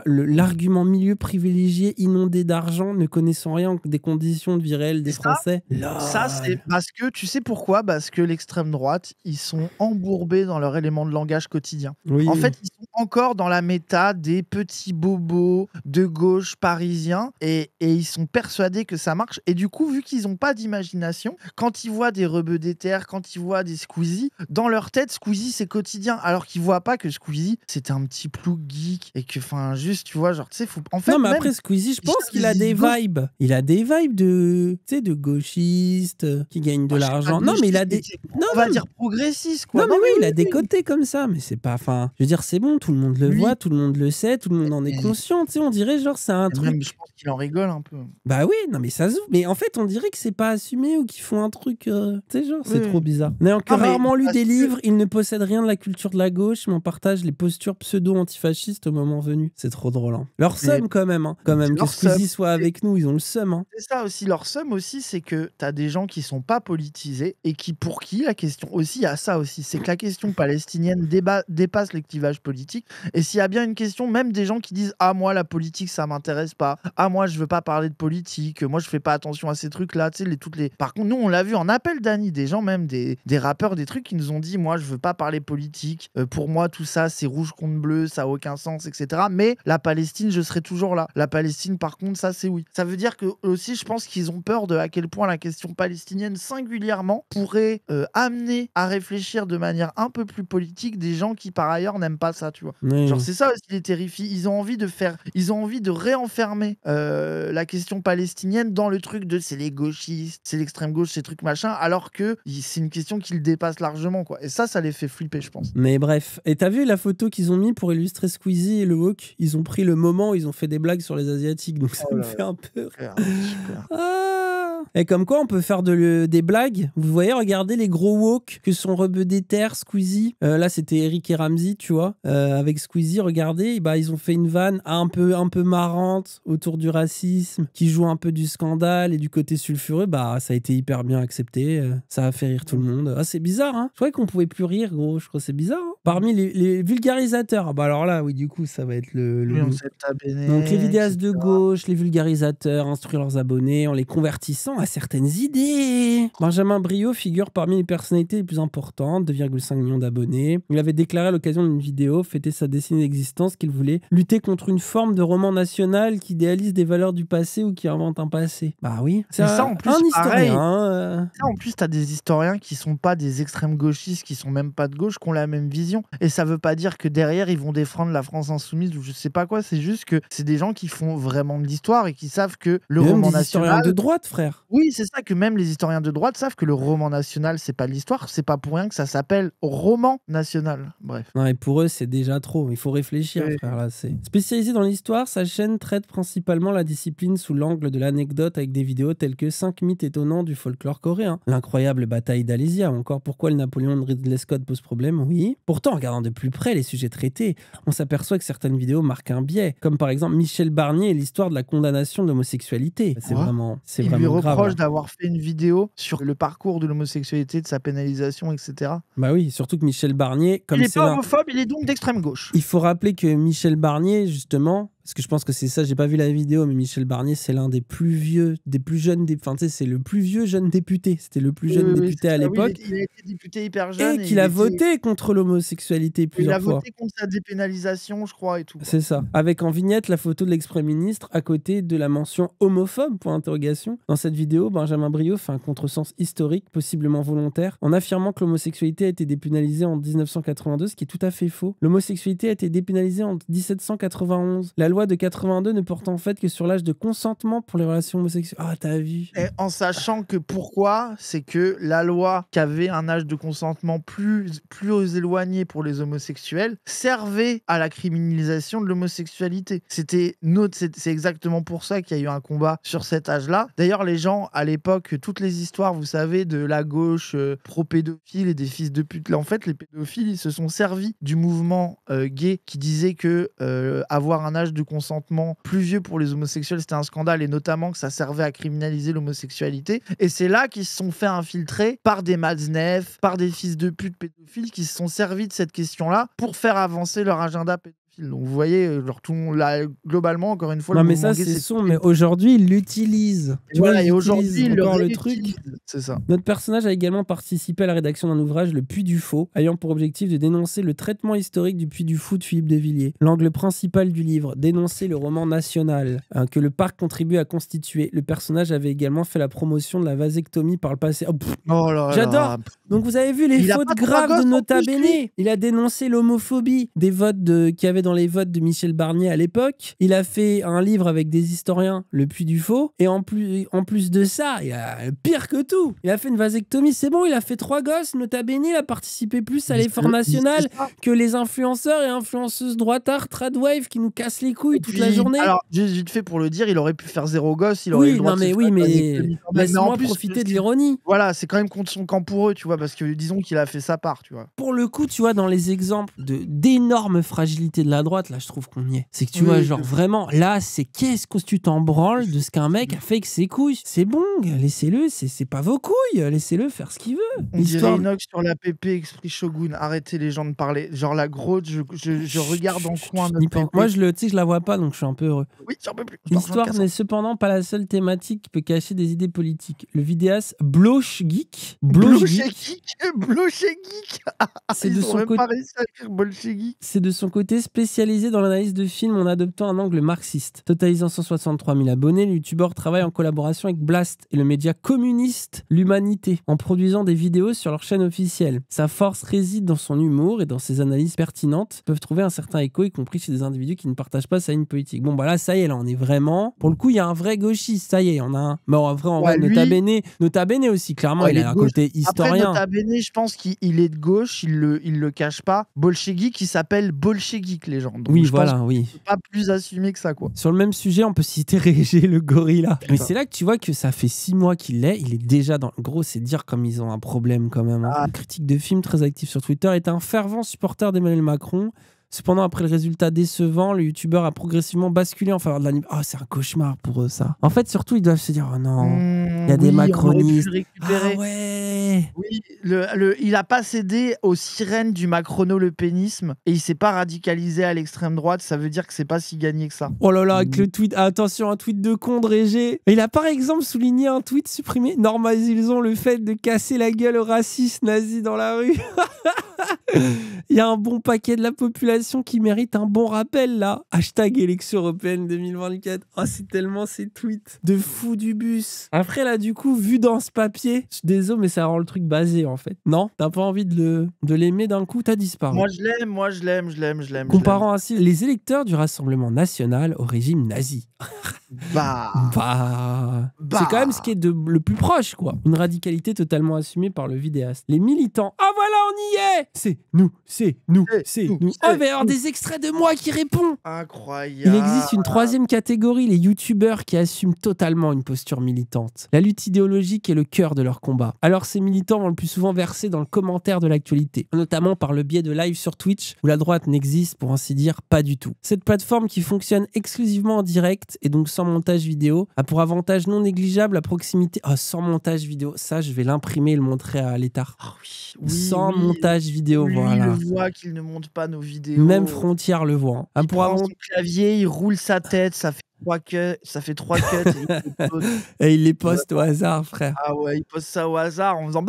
l'argument milieu privilégié, inondé d'argent, ne connaissant rien des conditions de vie réelle des Français. Ça, c'est parce que, tu sais pourquoi? Parce que l'extrême droite, ils sont embourbés dans leur élément de langage quotidien. Oui. En fait, ils sont encore dans la méta des petits bobos de gauche parisiens et ils sont persuadés que ça marche. Et du coup, vu qu'ils n'ont pas d'imagination, quand ils voient des rebeux d'éther, quand ils voient des Squeezie, dans leur tête, Squeezie, c'est quotidien. Alors qu'ils voient pas que Squeezie, c'était un petit plou geek et que, enfin, juste, tu vois, genre, tu sais, faut. En fait, non, mais même, après, Squeezie, je pense cherchent qu'il a des des idiots. vibes. Il a des vibes de, tu sais, de gauchiste, qui gagne de Moi, je sais pas l'argent. Non, mais il a des. gauchiste, Non, on va non, dire progressiste, quoi. non, mais oui, il a des oui. côtés comme ça, mais c'est pas. Enfin, je veux dire, c'est bon, tout le monde le Lui. voit, tout le monde le sait, tout le monde en est Mais- conscient. Tu sais, on dirait genre, c'est un Et même, truc. je pense qu'il en rigole un peu. Bah oui, non, mais ça se. Mais en fait, on dirait que c'est pas assumé ou qu'ils font un truc. Tu sais, genre, c'est Oui. trop bizarre. N'ayant que Non, mais rarement lu parce des que- livres, il ne possède rien de la culture de la gauche, mais on partage les postures pseudo-antifascistes au moment venu. C'est trop drôle. Hein. Leur Mais- seum, quand même. Hein. Quand même, C'est que leur seum. Squeezie soit avec nous, ils ont le seum. Hein. C'est ça aussi, leur somme aussi, c'est que t'as des gens qui sont pas politisés et pour qui la question aussi, il y a ça aussi, c'est que la question palestinienne dépasse les clivages politiques. Et s'il y a bien une question, même des gens qui disent ah moi la politique ça m'intéresse pas, ah moi je veux pas parler de politique, moi je fais pas attention à ces trucs là, tu sais Par contre nous on l'a vu en appel d'Annie, des gens même des rappeurs, des trucs qui nous ont dit moi je veux pas parler politique, pour moi tout ça c'est rouge contre bleu, ça a aucun sens, etc. Mais la Palestine je serai toujours là. La Palestine par contre ça c'est oui. Ça veut dire que aussi je pense qu'ils ont peur de à quel point la question palestinienne singulièrement pourrait amener à réfléchir de manière un peu plus politique des gens qui par ailleurs n'aiment pas ça, tu vois. Oui. Genre c'est ça aussi les terrifie. Ils ont envie de réenfermer la question palestinienne dans le truc de c'est les gauchistes, c'est l'extrême gauche, ces trucs machin, alors que c'est une question qui le dépasse largement, quoi. Et ça les fait flipper, je pense. Mais bref. Et t'as vu la photo qu'ils ont mis pour illustrer Squeezie et le Hawk? Ils ont pris le moment où ils ont fait des blagues sur les Asiatiques, donc ça Oh me là fait un peu rire. Super. Ah. Et comme quoi, on peut faire des blagues. Vous voyez, regardez les gros woke que sont Rebeu des Terres, Squeezie. Là, c'était Eric et Ramsey, tu vois. Avec Squeezie, regardez, bah, ils ont fait une vanne un peu marrante autour du racisme, qui joue un peu du scandale et du côté sulfureux. Bah, ça a été hyper bien accepté. Ça a fait rire tout le monde. Ah, c'est bizarre, hein. Je croyais qu'on pouvait plus rire, gros. Je crois que c'est bizarre. Hein. Parmi les vulgarisateurs, bah alors là, oui, du coup, ça va être Oui, on s'est tabené, donc les vidéastes de etc. gauche, les vulgarisateurs, instruire leurs abonnés en les convertissant à certaines idées. Benjamin Briot figure parmi les personnalités les plus importantes, 2,5 millions d'abonnés. Il avait déclaré à l'occasion d'une vidéo fêter sa décennie d'existence qu'il voulait lutter contre une forme de roman national qui idéalise des valeurs du passé ou qui invente un passé. Bah oui, c'est Mais ça, en plus, un pareil. historien. Hein. Ça, en plus, t'as des historiens qui sont pas des extrêmes gauchistes, qui sont même pas de gauche, qui ont la même vision. Et ça veut pas dire que derrière, ils vont défendre la France insoumise ou je sais pas quoi. C'est juste que c'est des gens qui font vraiment de l'histoire et qui savent que le Même roman des historiens national. de droite, frère. Oui, c'est ça, que même les historiens de droite savent que le roman national, c'est pas de l'histoire. C'est pas pour rien que ça s'appelle roman national. Bref. Non, et pour eux, c'est déjà trop. Il faut réfléchir, Oui. frère. Là, c'est spécialisé dans l'histoire. Sa chaîne traite principalement la discipline sous l'angle de l'anecdote avec des vidéos telles que 5 mythes étonnants du folklore coréen, l'incroyable bataille d'Alésia, ou encore pourquoi le Napoléon de Ridley Scott pose problème. Oui. Pourtant, en regardant de plus près les sujets traités, on s'aperçoit que certaines vidéos marquent un biais, comme par exemple Michel Barnier et l'histoire de la condamnation de l'homosexualité. C'est Quoi vraiment, c'est Il lui vraiment grave. reproche Là. d'avoir fait une vidéo sur le parcours de l'homosexualité, de sa pénalisation, etc. Bah oui, surtout que Michel Barnier, comme Il n'est c'est pas l'un. homophobe, il est donc d'extrême gauche. Il faut rappeler que Michel Barnier, justement, parce que je pense que c'est ça, j'ai pas vu la vidéo, mais Michel Barnier, c'est l'un des plus vieux, des plus jeunes, enfin, tu sais, c'est le plus vieux jeune député. C'était le plus jeune député à c'est ça, l'époque. Oui, il a été député hyper jeune. Et qu'il a voté contre l'homosexualité Il a plusieurs fois. voté contre sa dépénalisation, je crois, et tout. C'est ça. Avec en vignette la photo de l'ex-premier ministre à côté de la mention homophobe, point d'interrogation. Dans cette vidéo, Benjamin Briot fait un contresens historique, possiblement volontaire, en affirmant que l'homosexualité a été dépénalisée en 1982, ce qui est tout à fait faux. L'homosexualité a été dépénalisée en 1791. La loi de 82 ne porte en fait que sur l'âge de consentement pour les relations homosexuelles. Ah, t'as vu? Et en sachant que pourquoi, c'est que la loi qui avait un âge de consentement plus éloigné pour les homosexuels servait à la criminalisation de l'homosexualité. C'est exactement pour ça qu'il y a eu un combat sur cet âge-là. D'ailleurs, les gens, à l'époque, toutes les histoires, vous savez, de la gauche pro-pédophile et des fils de pute, là, en fait, les pédophiles, ils se sont servis du mouvement gay qui disait que avoir un âge de consentement plus vieux pour les homosexuels, c'était un scandale, et notamment que ça servait à criminaliser l'homosexualité. Et c'est là qu'ils se sont fait infiltrer par des Matzneff, par des fils de pute pédophiles qui se sont servis de cette question-là pour faire avancer leur agenda pédophile. Donc vous voyez, genre, tout le monde, là, globalement, encore une fois, Non, le mais mouvement ça, gay, c'est son, mais aujourd'hui, il l'utilise. Et voilà, et il aujourd'hui, utilise il le encore le truc. réutilise. C'est ça. Notre personnage a également participé à la rédaction d'un ouvrage, Le Puy du Faux, ayant pour objectif de dénoncer le traitement historique du Puy du Fou de Philippe de Villiers. L'angle principal du livre, dénoncer le roman national que le parc contribue à constituer. Le personnage avait également fait la promotion de la vasectomie par le passé. Oh, Oh là j'adore. là. Donc vous avez vu les Il a fautes pas trois graves gosses, de en Nota plus, lui. Bene. Il a dénoncé l'homophobie des votes qu'il y avait dans les votes de Michel Barnier à l'époque. Il a fait un livre avec des historiens, Le Puy du Faux. Et en plus de ça, il a pire que tout. Il a fait une vasectomie, c'est bon, il a fait 3 gosses. Nota Bene, il a participé plus à l'effort national que les influenceurs et influenceuses droitards tradwave qui nous cassent les couilles toute la journée. Alors, juste vite fait pour le dire, il aurait pu faire 0 gosse, il aurait eu Oui, le droit non de se mais faire oui, une mais vasectomie quand même. Mais en laisse-moi plus, profiter de l'ironie. Voilà, c'est quand même contre son camp pour eux, tu vois, parce que disons qu'il a fait sa part, tu vois. Pour le coup, tu vois, dans les exemples d'énormes fragilités de la droite, là, je trouve qu'on y est. C'est que tu Oui, vois, genre vraiment, là, c'est qu'est-ce que tu t'en branles de ce qu'un mec a fait avec ses couilles. C'est bon, laissez-le, c'est pas vos couilles, laissez-le faire ce qu'il veut. On dirait Inox sur la PP Esprit Shogun. Arrêtez les gens de parler. Genre la grotte, je regarde en coin notre PP. Moi, tu sais, je la vois pas, donc je suis un peu heureux. Oui, j'en peux plus. L'histoire n'est cependant pas la seule thématique qui peut cacher des idées politiques. Le vidéaste Bloche Geek. C'est de son côté. C'est de son côté spécialisé dans l'analyse de films en adoptant un angle marxiste. Totalisant 163 000 abonnés, le youtubeur travaille en collaboration avec Blast et le média communiste L'Humanité, en produisant des vidéos sur leur chaîne officielle. Sa force réside dans son humour et dans ses analyses pertinentes qui peuvent trouver un certain écho, y compris chez des individus qui ne partagent pas sa ligne politique. Bon, bah là, ça y est, là, on est vraiment... Pour le coup, il y a un vrai gauchiste, ça y est, on a un... Mais en vrai, Nota Bene aussi, clairement, il a un côté historien. Après, Nota Bene, je pense qu'il est de gauche, il le cache pas. Bolchegeek, qui s'appelle Bolchegeek, les gens. Donc, oui, je voilà, pense oui. c'est pas plus assumé que ça, quoi. Sur le même sujet, on peut citer Régé le gorilla. Mais c'est là que tu vois que ça fait 6 mois qu'il l'est. Il est déjà dans... Gros, c'est dire comme ils ont un problème quand même. Hein. Critique de film très actif sur Twitter, est un fervent supporter d'Emmanuel Macron. Cependant, après le résultat décevant, le youtubeur a progressivement basculé en faveur de l'anime. Oh, c'est un cauchemar pour eux, ça. En fait, surtout, ils doivent se dire, oh non, il y a des macronistes. Ah ouais. Oui, il a pas cédé aux sirènes du macrono-le-pénisme et il s'est pas radicalisé à l'extrême droite. Ça veut dire que c'est pas si gagné que ça. Oh là là, avec le tweet, attention, un tweet de con de Régé. Il a par exemple souligné un tweet supprimé. Normalisons le fait de casser la gueule aux racistes nazis dans la rue. Il y a un bon paquet de la population qui mérite un bon rappel là. Hashtag élection européenne 2024. Oh, c'est tellement ces tweets de fou du bus. Après là, du coup, vu dans ce papier, je suis désolé, mais ça rend le truc basé en fait. Non, t'as pas envie de l'aimer d'un coup, t'as disparu. Moi je l'aime. Comparant ainsi les électeurs du Rassemblement national au régime nazi. C'est quand même ce qui est le plus proche, quoi. Une radicalité totalement assumée par le vidéaste. Les militants. Ah voilà, on y est. C'est nous. Oh, il va y avoir des extraits de moi qui répond. Incroyable. Il existe une 3e catégorie, les youtubeurs qui assument totalement une posture militante. La lutte idéologique est le cœur de leur combat. Alors ces militants vont le plus souvent verser dans le commentaire de l'actualité, notamment par le biais de live sur Twitch, où la droite n'existe, pour ainsi dire, pas du tout. Cette plateforme qui fonctionne exclusivement en direct et donc sans montage vidéo a pour avantage non négligeable la proximité. Oh, sans montage vidéo, ça je vais l'imprimer et le montrer à l'état. Sans montage vidéo, voilà. Il le voit qu'il ne monte pas nos vidéos. Même Frontière le voit. Il prend son clavier, il roule sa tête, ça fait 3 cuts. Et il les poste au hasard, frère. Ah ouais, il poste ça au hasard en faisant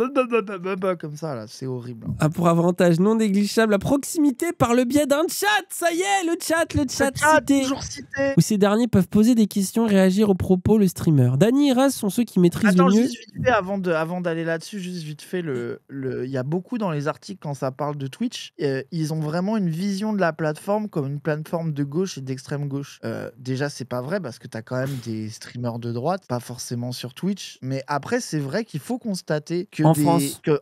comme ça, là. C'est horrible. A pour avantage non négligeable la proximité par le biais d'un chat. Ça y est, le chat cité. Toujours cité. Où ces derniers peuvent poser des questions et réagir aux propos le streamer. Dany et Raz sont ceux qui maîtrisent le mieux. Juste vite fait, avant d'aller là-dessus, juste vite fait, il y a beaucoup dans les articles quand ça parle de Twitch, ils ont vraiment une vision de la plateforme comme une plateforme de gauche et d'extrême gauche. Déjà, c'est pas pas vrai parce que tu as quand même des streamers de droite, pas forcément sur Twitch. Mais après, c'est vrai qu'il faut constater que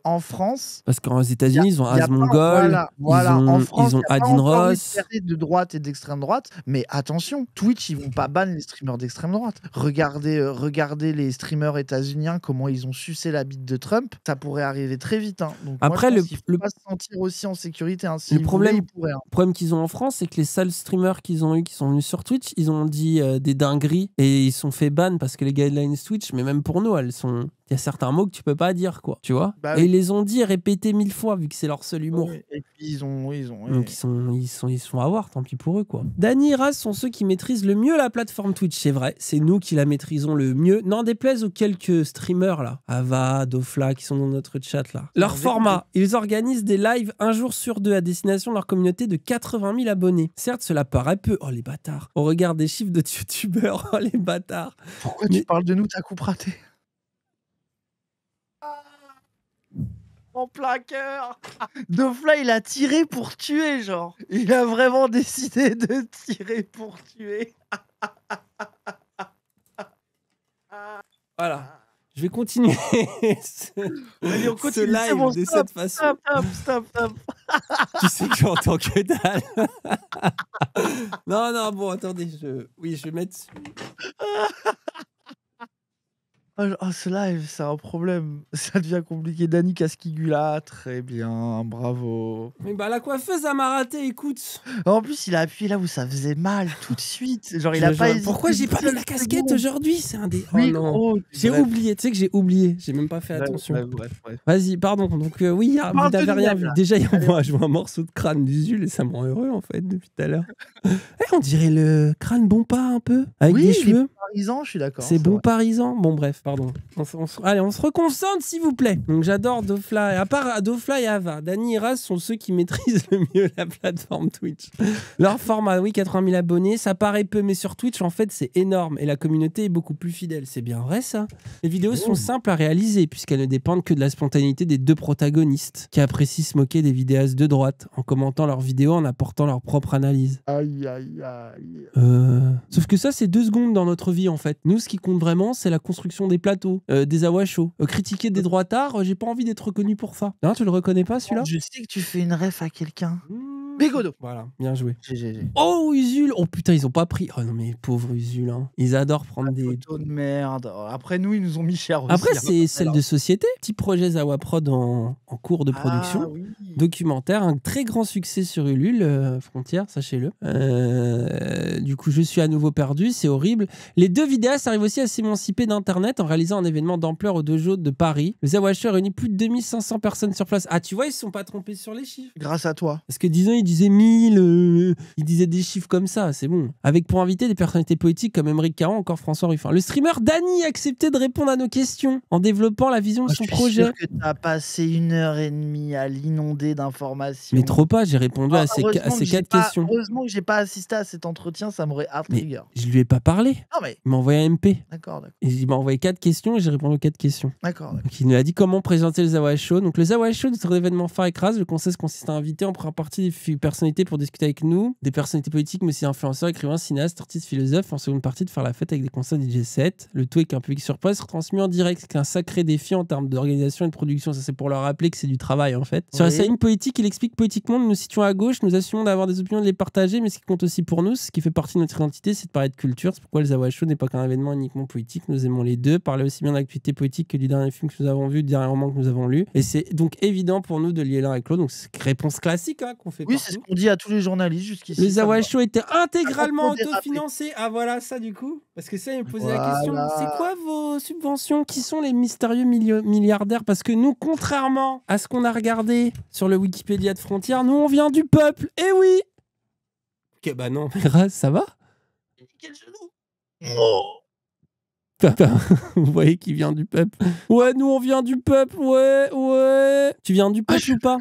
en France, parce qu'aux États-Unis, ils ont y a pas, Asmongold, en France, ils ont y a pas Adin encore une Ross. série de droite et d'extrême droite. Mais attention, Twitch, ils vont pas ban les streamers d'extrême droite. Regardez les streamers états-uniens, comment ils ont sucé la bite de Trump. Ça pourrait arriver très vite. Hein. Donc Après, moi, je pense qu'il faut pas se sentir aussi en sécurité. Hein. Le problème qu'ils ont en France, c'est que les seuls streamers qu'ils ont eu, qui sont venus sur Twitch, ils ont dit des dingueries et ils sont fait ban parce que les guidelines Twitch, mais même pour nous, elles sont. Il y a certains mots que tu peux pas dire, quoi. Tu vois. Bah et oui. ils les ont dit et répétés 1000 fois, vu que c'est leur seul humour. Oui. Et puis ils ont. Donc ils sont à voir, tant pis pour eux, quoi. Dany et Raz sont ceux qui maîtrisent le mieux la plateforme Twitch, c'est vrai. C'est nous qui la maîtrisons le mieux. N'en déplaise aux quelques streamers là, Ava, Dofla, qui sont dans notre chat là. Leur format, ils organisent des lives un jour sur deux à destination de leur communauté de 80 000 abonnés. Certes, cela paraît peu. Oh les bâtards. On regarde des chiffres de youtubeurs. Oh les bâtards. Pourquoi tu parles de nous, ta coupe ratée? En plein cœur. Dofla, il a tiré pour tuer, genre. Il a vraiment décidé de tirer pour tuer. Voilà. Je vais continuer Allez, on continue, ce live bon, de cette façon. Stop. Tu sais que j'entends que dalle. Non, bon, attendez. Oui, je vais mettre... Oh, ce live, c'est un problème. Ça devient compliqué. Dany Casquigula, très bien, bravo. Mais bah la coiffeuse, elle m'a raté, écoute. En plus, il a appuyé là où ça faisait mal tout de suite. Genre, il a pas hésité. Pourquoi j'ai pas mis la casquette aujourd'hui? C'est un des... Oui, oh non. oh, J'ai bref. oublié, tu sais que j'ai oublié. J'ai même pas fait attention. Bref. Vas-y, pardon. Donc oui, vous Parle de n'avez rien nouvelles, vu. là. Déjà, on a joué un morceau de crâne d'Usul et ça me rend heureux en fait depuis tout à l'heure. On dirait le crâne Bompa un peu, avec Oui, des il est cheveux. parisan, je suis d'accord. C'est bon vrai. parisan. Bon bref, pardon. Allez, on se reconcentre s'il vous plaît. Donc j'adore Dofla. À part Dofla et Ava, Dany et Raz sont ceux qui maîtrisent le mieux la plateforme Twitch. Leur format, oui, 80 000 abonnés, ça paraît peu, mais sur Twitch en fait c'est énorme et la communauté est beaucoup plus fidèle. C'est bien vrai ça. Les vidéos sont simples à réaliser puisqu'elles ne dépendent que de la spontanéité des deux protagonistes qui apprécient se moquer des vidéastes de droite en commentant leurs vidéos en apportant leur propre analyse. Aïe. Sauf que ça, c'est 2 secondes dans notre vie, en fait. Nous, ce qui compte vraiment, c'est la construction des plateaux, des awashos. Critiquer des droitards, j'ai pas envie d'être reconnu pour ça. Non, tu le reconnais pas, celui-là? Je sais que tu fais une ref à quelqu'un. Bégodo. Voilà, bien joué. GG. Oh, Usul! Oh putain, ils ont pas pris. Oh non, mais pauvre Usul, hein. Ils adorent prendre des... Photo de merde. Après, nous, ils nous ont mis cher aussi. Après, hein. c'est celle de société. Petit projet Zawaprod en cours de production. Ah, oui. Documentaire, un très grand succès sur Ulule, Frontières, sachez-le. Du coup, je suis à nouveau perdu, c'est horrible. Les deux vidéastes arrivent aussi à s'émanciper d'Internet en réalisant un événement d'ampleur au Dojo de Paris. Le Zawasher réunit plus de 2500 personnes sur place. Ah, tu vois, ils se sont pas trompés sur les chiffres. Grâce à toi. Parce que disons, ils disaient 1000, ils disaient des chiffres comme ça, c'est bon. Avec pour inviter des personnalités politiques comme Aymeric Caron, encore François Ruffin. Le streamer Dany a accepté de répondre à nos questions en développant la vision de son projet. Je suis sûr que t'as passé 1h30 à l'inonder d'informations. Mais trop pas, j'ai répondu à ces 4 questions. Heureusement que j'ai pas assisté à cet entretien, ça m'aurait trigger. Je lui ai pas parlé. Non mais, Il m'a envoyé un MP. d'accord. Et il m'a envoyé 4 questions et j'ai répondu aux 4 questions. D'accord. Donc il nous a dit comment présenter le Zawa Show. Donc le Zawa Show, c'est un événement phare écrase. Le concept consiste à inviter en première partie des personnalités pour discuter avec nous, des personnalités politiques, mais aussi influenceurs, écrivains, cinéastes, artistes, philosophes. En seconde partie, de faire la fête avec des concerts DJ set. Le tout avec un public sur place, retransmis en direct. C'est un sacré défi en termes d'organisation et de production. Ça, c'est pour leur rappeler que c'est du travail en fait. Sur la scène politique, il explique politiquement, nous nous situons à gauche, nous assumons d'avoir des opinions, de les partager, mais ce qui compte aussi pour nous, ce qui fait partie de notre identité, c'est de parler de culture. C'est pourquoi le Zawa Show n'est pas qu'un événement uniquement politique. Nous aimons les deux, parler aussi bien d'actualité politique que du dernier film que nous avons vu, du dernier roman que nous avons lu. Et c'est donc évident pour nous de lier l'un avec l'autre. Donc c'est une réponse classique hein, qu'on fait. Oui, partout. c'est ce qu'on dit à tous les journalistes jusqu'ici. Le Zawa Show était intégralement dérapé. autofinancé. Ah voilà ça du coup. Parce que ça, il me posait la Voilà. question. C'est quoi vos subventions? Qui sont les mystérieux milliardaires? Parce que nous, contrairement à ce qu'on a regardé sur le Wikipédia de Frontières, nous on vient du peuple. Eh oui. Ok bah non, mais ça va? Quel genou. Vous voyez qui vient du peuple. Ouais, nous on vient du peuple, ouais. Tu viens du peuple ou pas?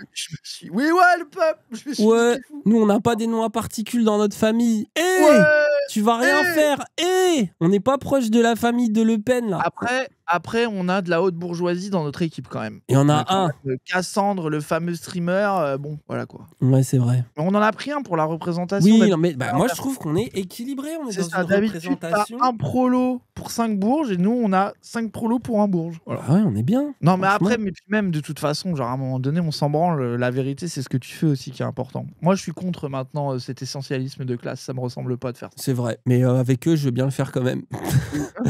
Oui, ouais, le peuple. Je me suis Ouais, dit, fou. nous on n'a pas des noms à particules dans notre famille. Eh Ouais. tu vas rien faire. Eh on n'est pas proche de la famille de Le Pen là. Après, Après, on a de la haute bourgeoisie dans notre équipe quand même. Et on a un. Cassandre, le fameux streamer, bon, voilà quoi. Ouais, c'est vrai. Mais on en a pris un pour la représentation. Oui, non, mais moi je trouve qu'on est équilibré. On est C'est dans ça, une d'habitude, t'as représentation. un prolo pour 5 bourges et nous, on a 5 prolos pour un bourge. Voilà. Ah ouais, on est bien. Non, mais Franchement. après, mais puis même de toute façon, genre à un moment donné, on s'en branle. La vérité, c'est ce que tu fais aussi qui est important. Moi, je suis contre maintenant cet essentialisme de classe. Ça me ressemble pas de faire ça. C'est vrai. Mais avec eux, je veux bien le faire quand même.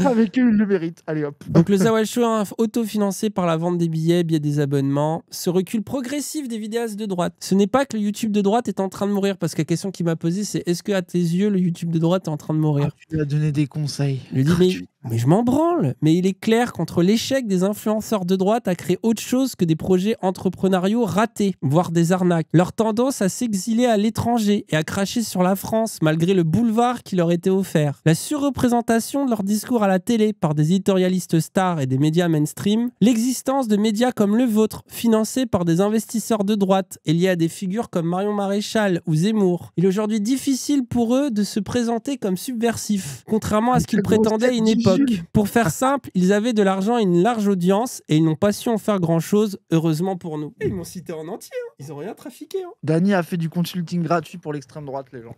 Avec eux, ils le méritent. Allez hop. Donc le Zawal Show, autofinancé par la vente des billets, des abonnements, ce recul progressif des vidéastes de droite. Ce n'est pas que le YouTube de droite est en train de mourir, parce que la question qu'il m'a posée, c'est est-ce que à tes yeux, le YouTube de droite est en train de mourir? Tu lui as donné des conseils. Je lui dis, mais je m'en branle. Mais il est clair qu'entre l'échec des influenceurs de droite à créer autre chose que des projets entrepreneuriaux ratés, voire des arnaques. Leur tendance à s'exiler à l'étranger et à cracher sur la France malgré le boulevard qui leur était offert. La surreprésentation de leur discours à la télé par des éditorialistes stars et des médias mainstream. L'existence de médias comme le vôtre, financés par des investisseurs de droite et liés à des figures comme Marion Maréchal ou Zemmour. Il est aujourd'hui difficile pour eux de se présenter comme subversifs, contrairement à ce qu'ils prétendaient à une époque. Pour faire simple, ils avaient de l'argent et une large audience et ils n'ont pas su en faire grand-chose, heureusement pour nous. Et ils m'ont cité en entier, hein. Ils ont rien trafiqué. Hein. Dany a fait du consulting gratuit pour l'extrême droite, les gens.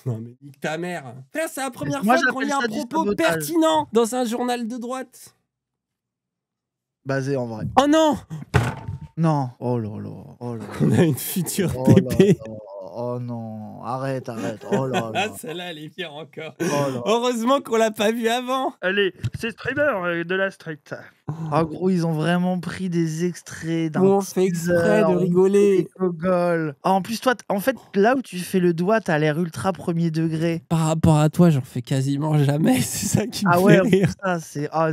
Non mais nique ta mère. Frère, c'est la première Moi, fois qu'on lit un j'appelle ça du propos sabotage. pertinent dans un journal de droite. Basé en vrai. Oh non. Non. Oh là là. Oh là là. On a une future Oh là pépé. là. Oh non. Arrête. Oh là là. Ah, celle-là, elle est pire encore. Oh là. Heureusement qu'on l'a pas vu avant. Allez, c'est streamer de la street. Ah gros, ils ont vraiment pris des extraits d'un On fait exprès de rigoler. des gogoles. Ah, en plus, toi, en fait, là où tu fais le doigt, t'as l'air ultra premier degré. Par rapport à toi, j'en fais quasiment jamais. C'est ça qui me Ah fait ouais, rire. ça,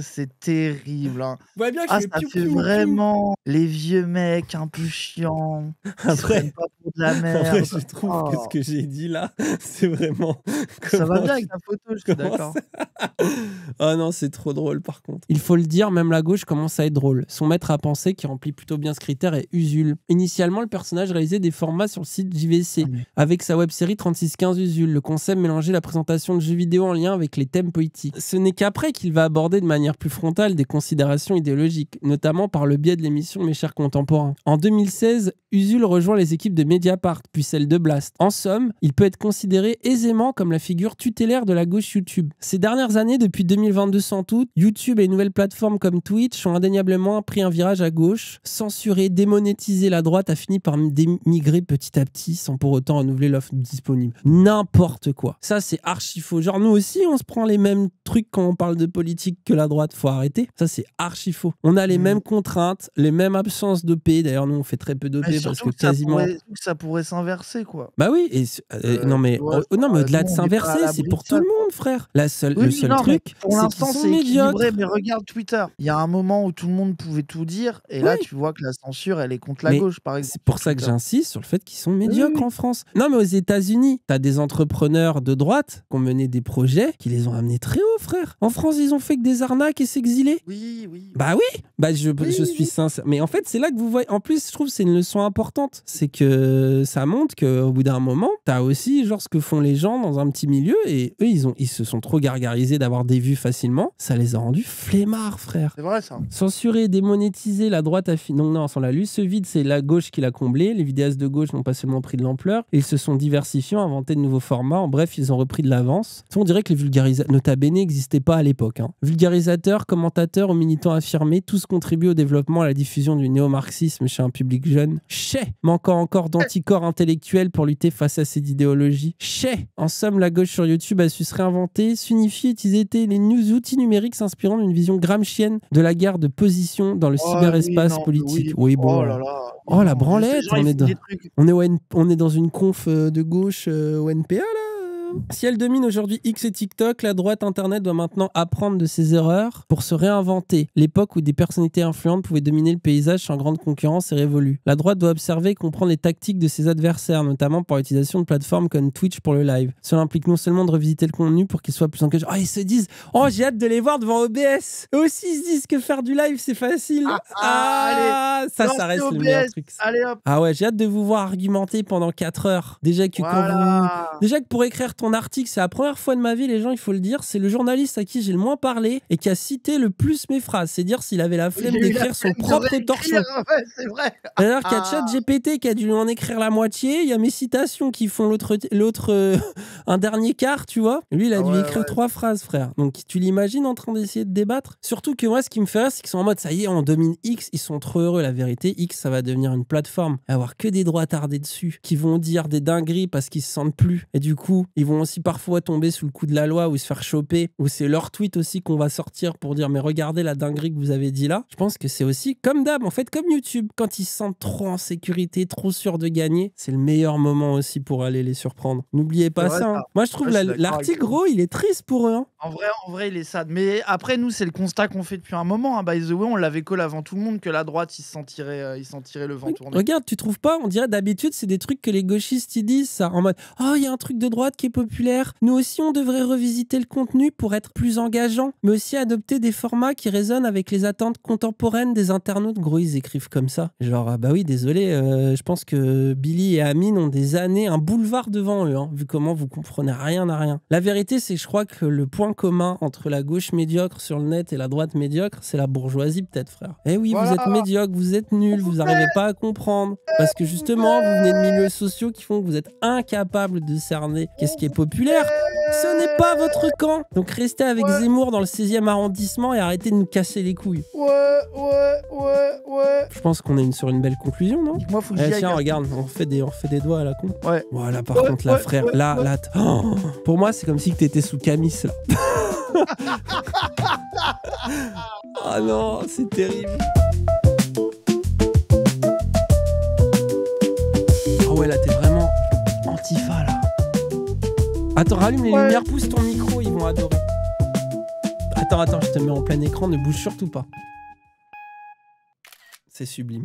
c'est terrible. Hein. Vous voyez bien que Ah, je fais ça piou, fait piou, piou. vraiment les vieux mecs un peu chiants. Qui se Après, prennent pas pour de la merde. après, je trouve que Oh. ce que j'ai dit là, c'est vraiment. Ça va Comment bien avec ta photo, je suis comment d'accord. Oh non, c'est trop drôle par contre. Il faut le dire, même la gauche commence à être drôle. Son maître à penser, qui remplit plutôt bien ce critère, est Usul. Initialement, le personnage réalisait des formats sur le site JVC, avec sa web-série 3615 Usul. Le concept mélangeait la présentation de jeux vidéo en lien avec les thèmes politiques. Ce n'est qu'après qu'il va aborder de manière plus frontale des considérations idéologiques, notamment par le biais de l'émission Mes chers contemporains. En 2016, Usul rejoint les équipes de Mediapart, puis celles de Blast. En somme, il peut être considéré aisément comme la figure tutélaire de la gauche YouTube. Ces dernières années, depuis 2022 sans doute, YouTube et une nouvelle plateforme comme Twitch ont indéniablement pris un virage à gauche. Censurer, démonétiser la droite a fini par démigrer petit à petit sans pour autant renouveler l'offre disponible. N'importe quoi. Ça, c'est archi faux. Genre, nous aussi, on se prend les mêmes trucs quand on parle de politique que la droite. Faut arrêter. Ça, c'est archi faux. On a les mêmes contraintes, les mêmes absences d'OP. D'ailleurs, nous, on fait très peu d'OP Mais parce surtout que quasiment... ça pourrait s'inverser, quoi. Bah oui, et non mais ouais, non mais au-delà de nous, on est pas à s'inverser, l'abri c'est de pour ça, tout le quoi. monde, frère. Oui, Le seul non, mais truc, pour c'est l'instant, qu'ils sont c'est médiocres. équilibré. Mais regarde Twitter. Il y a un moment où tout le monde pouvait tout dire, et là, Oui. tu vois que la censure, elle est contre la Mais gauche, par exemple. c'est pour sur ça que Twitter. j'insiste sur le fait qu'ils sont médiocres en France. Non, mais aux États-Unis, t'as des entrepreneurs de droite qui ont mené des projets qui les ont amenés très haut, frère. En France, ils ont fait que des arnaques et s'exiler. Oui, oui. Bah oui, bah je suis oui. sincère. Mais en fait, c'est là que vous voyez. En plus, je trouve que c'est une leçon importante. C'est que ça montre qu'au bout d'un moment, t'as aussi genre ce que font les gens dans un petit milieu et eux, ils se sont trop gargarisés d'avoir des vues facilement. Ça les a rendus flemmards, frère. C'est vrai, ça. Censurer, démonétiser, la droite a fini. Non, sans la lu. Ce vide, c'est la gauche qui l'a comblé. Les vidéastes de gauche n'ont pas seulement pris de l'ampleur, ils se sont diversifiés, inventé de nouveaux formats. En bref, ils ont repris de l'avance. On dirait que les vulgarisateurs, nota bene, n'existaient pas à l'époque. Hein. Vulgarisateurs, commentateurs ou militants affirmés, tous contribuent au développement et à la diffusion du néo-marxisme chez un public jeune. Chais, manquant encore d'anticorps intellectuels pour lutter face à cette idéologie. Chais, en somme, la gauche sur YouTube a su se réinventer, s'unifier, utiliser les outils numériques s'inspirant d'une vision gramscienne de la guerre de position dans le cyberespace politique. Oui, bon. Oh là là. Oh la branlette, Ces gens, ils font des trucs. on est dans une conf de gauche au NPA là. Si elle domine aujourd'hui X et TikTok, la droite internet doit maintenant apprendre de ses erreurs pour se réinventer. L'époque où des personnalités influentes pouvaient dominer le paysage sans grande concurrence est révolue. La droite doit observer et comprendre les tactiques de ses adversaires, notamment par l'utilisation de plateformes comme Twitch pour le live. Cela implique non seulement de revisiter le contenu pour qu'il soit plus engagé. Oh, ils se disent, oh, j'ai hâte de les voir devant OBS. Eux aussi, ils se disent que faire du live, c'est facile. Allez, ça lancez reste le OBS. meilleur truc. Allez hop. Ah ouais, j'ai hâte de vous voir argumenter pendant 4 heures. Déjà que Voilà. déjà que pour écrire ton ton article. C'est la première fois de ma vie, les gens, il faut le dire. C'est le journaliste à qui j'ai le moins parlé et qui a cité le plus mes phrases. C'est dire s'il avait la flemme d'écrire son propre torchon. Ouais, c'est vrai. C'est-à-dire qu'il y a ChatGPT qui a dû lui en écrire la moitié. Il y a mes citations qui font l'autre un dernier quart, tu vois. Lui, il a dû écrire 3 phrases, frère. Donc, tu l'imagines en train d'essayer de débattre? Surtout que moi, ce qui me fait rire, c'est qu'ils sont en mode, ça y est, on domine X. Ils sont trop heureux, la vérité. X, ça va devenir une plateforme. Il va y avoir que des droits attardés dessus qui vont dire des dingueries parce qu'ils se sentent plus. Et du coup, ils vont aussi parfois tomber sous le coup de la loi ou se faire choper. Ou c'est leur tweet aussi qu'on va sortir pour dire, mais regardez la dinguerie que vous avez dit là. Je pense que c'est aussi comme d'hab, en fait, comme YouTube. Quand ils se sentent trop en sécurité, trop sûrs de gagner, c'est le meilleur moment aussi pour aller les surprendre. N'oubliez pas ça. Hein. Moi, je trouve l'article, gros, il est triste pour eux. Hein. En vrai, il est sad. Mais après, nous, c'est le constat qu'on fait depuis un moment. Hein. By the way, on l'avait collé avant tout le monde que la droite, ils s'en tiraient le vent tourné. Regarde, tu trouves pas? On dirait d'habitude, c'est des trucs que les gauchistes ils disent ça en mode « Oh, il y a un truc de droite qui est populaire. Nous aussi, on devrait revisiter le contenu pour être plus engageant, mais aussi adopter des formats qui résonnent avec les attentes contemporaines des internautes. » Gros, ils écrivent comme ça. Genre, ah bah oui, désolé, je pense que Billy et Amine ont des années, un boulevard devant eux, hein, vu comment vous comprenez rien à rien. La vérité, c'est que je crois que le point commun entre la gauche médiocre sur le net et la droite médiocre, c'est la bourgeoisie peut-être, frère. Eh oui, voilà. Vous êtes médiocre, vous êtes nuls, vous n'arrivez pas à comprendre. Parce que justement, vous venez de milieux sociaux qui font que vous êtes incapables de cerner qu'est-ce qui est populaire. Ce n'est pas votre camp. Donc restez avec Zemmour dans le 16e arrondissement et arrêtez de nous casser les couilles. Je pense qu'on est sur une belle conclusion, non? Moi, faut que j'y aille. Tiens, regarde, on fait des doigts à la con. Ouais. Voilà, par contre, là, frère, là, oh, pour moi, c'est comme si t'étais sous camis, là. Oh non, c'est terrible. Oh ouais, là, t'es vraiment antifa, là. Attends, rallume les lumières, pousse ton micro, ils vont adorer. Attends, je te mets en plein écran, ne bouge surtout pas. C'est sublime.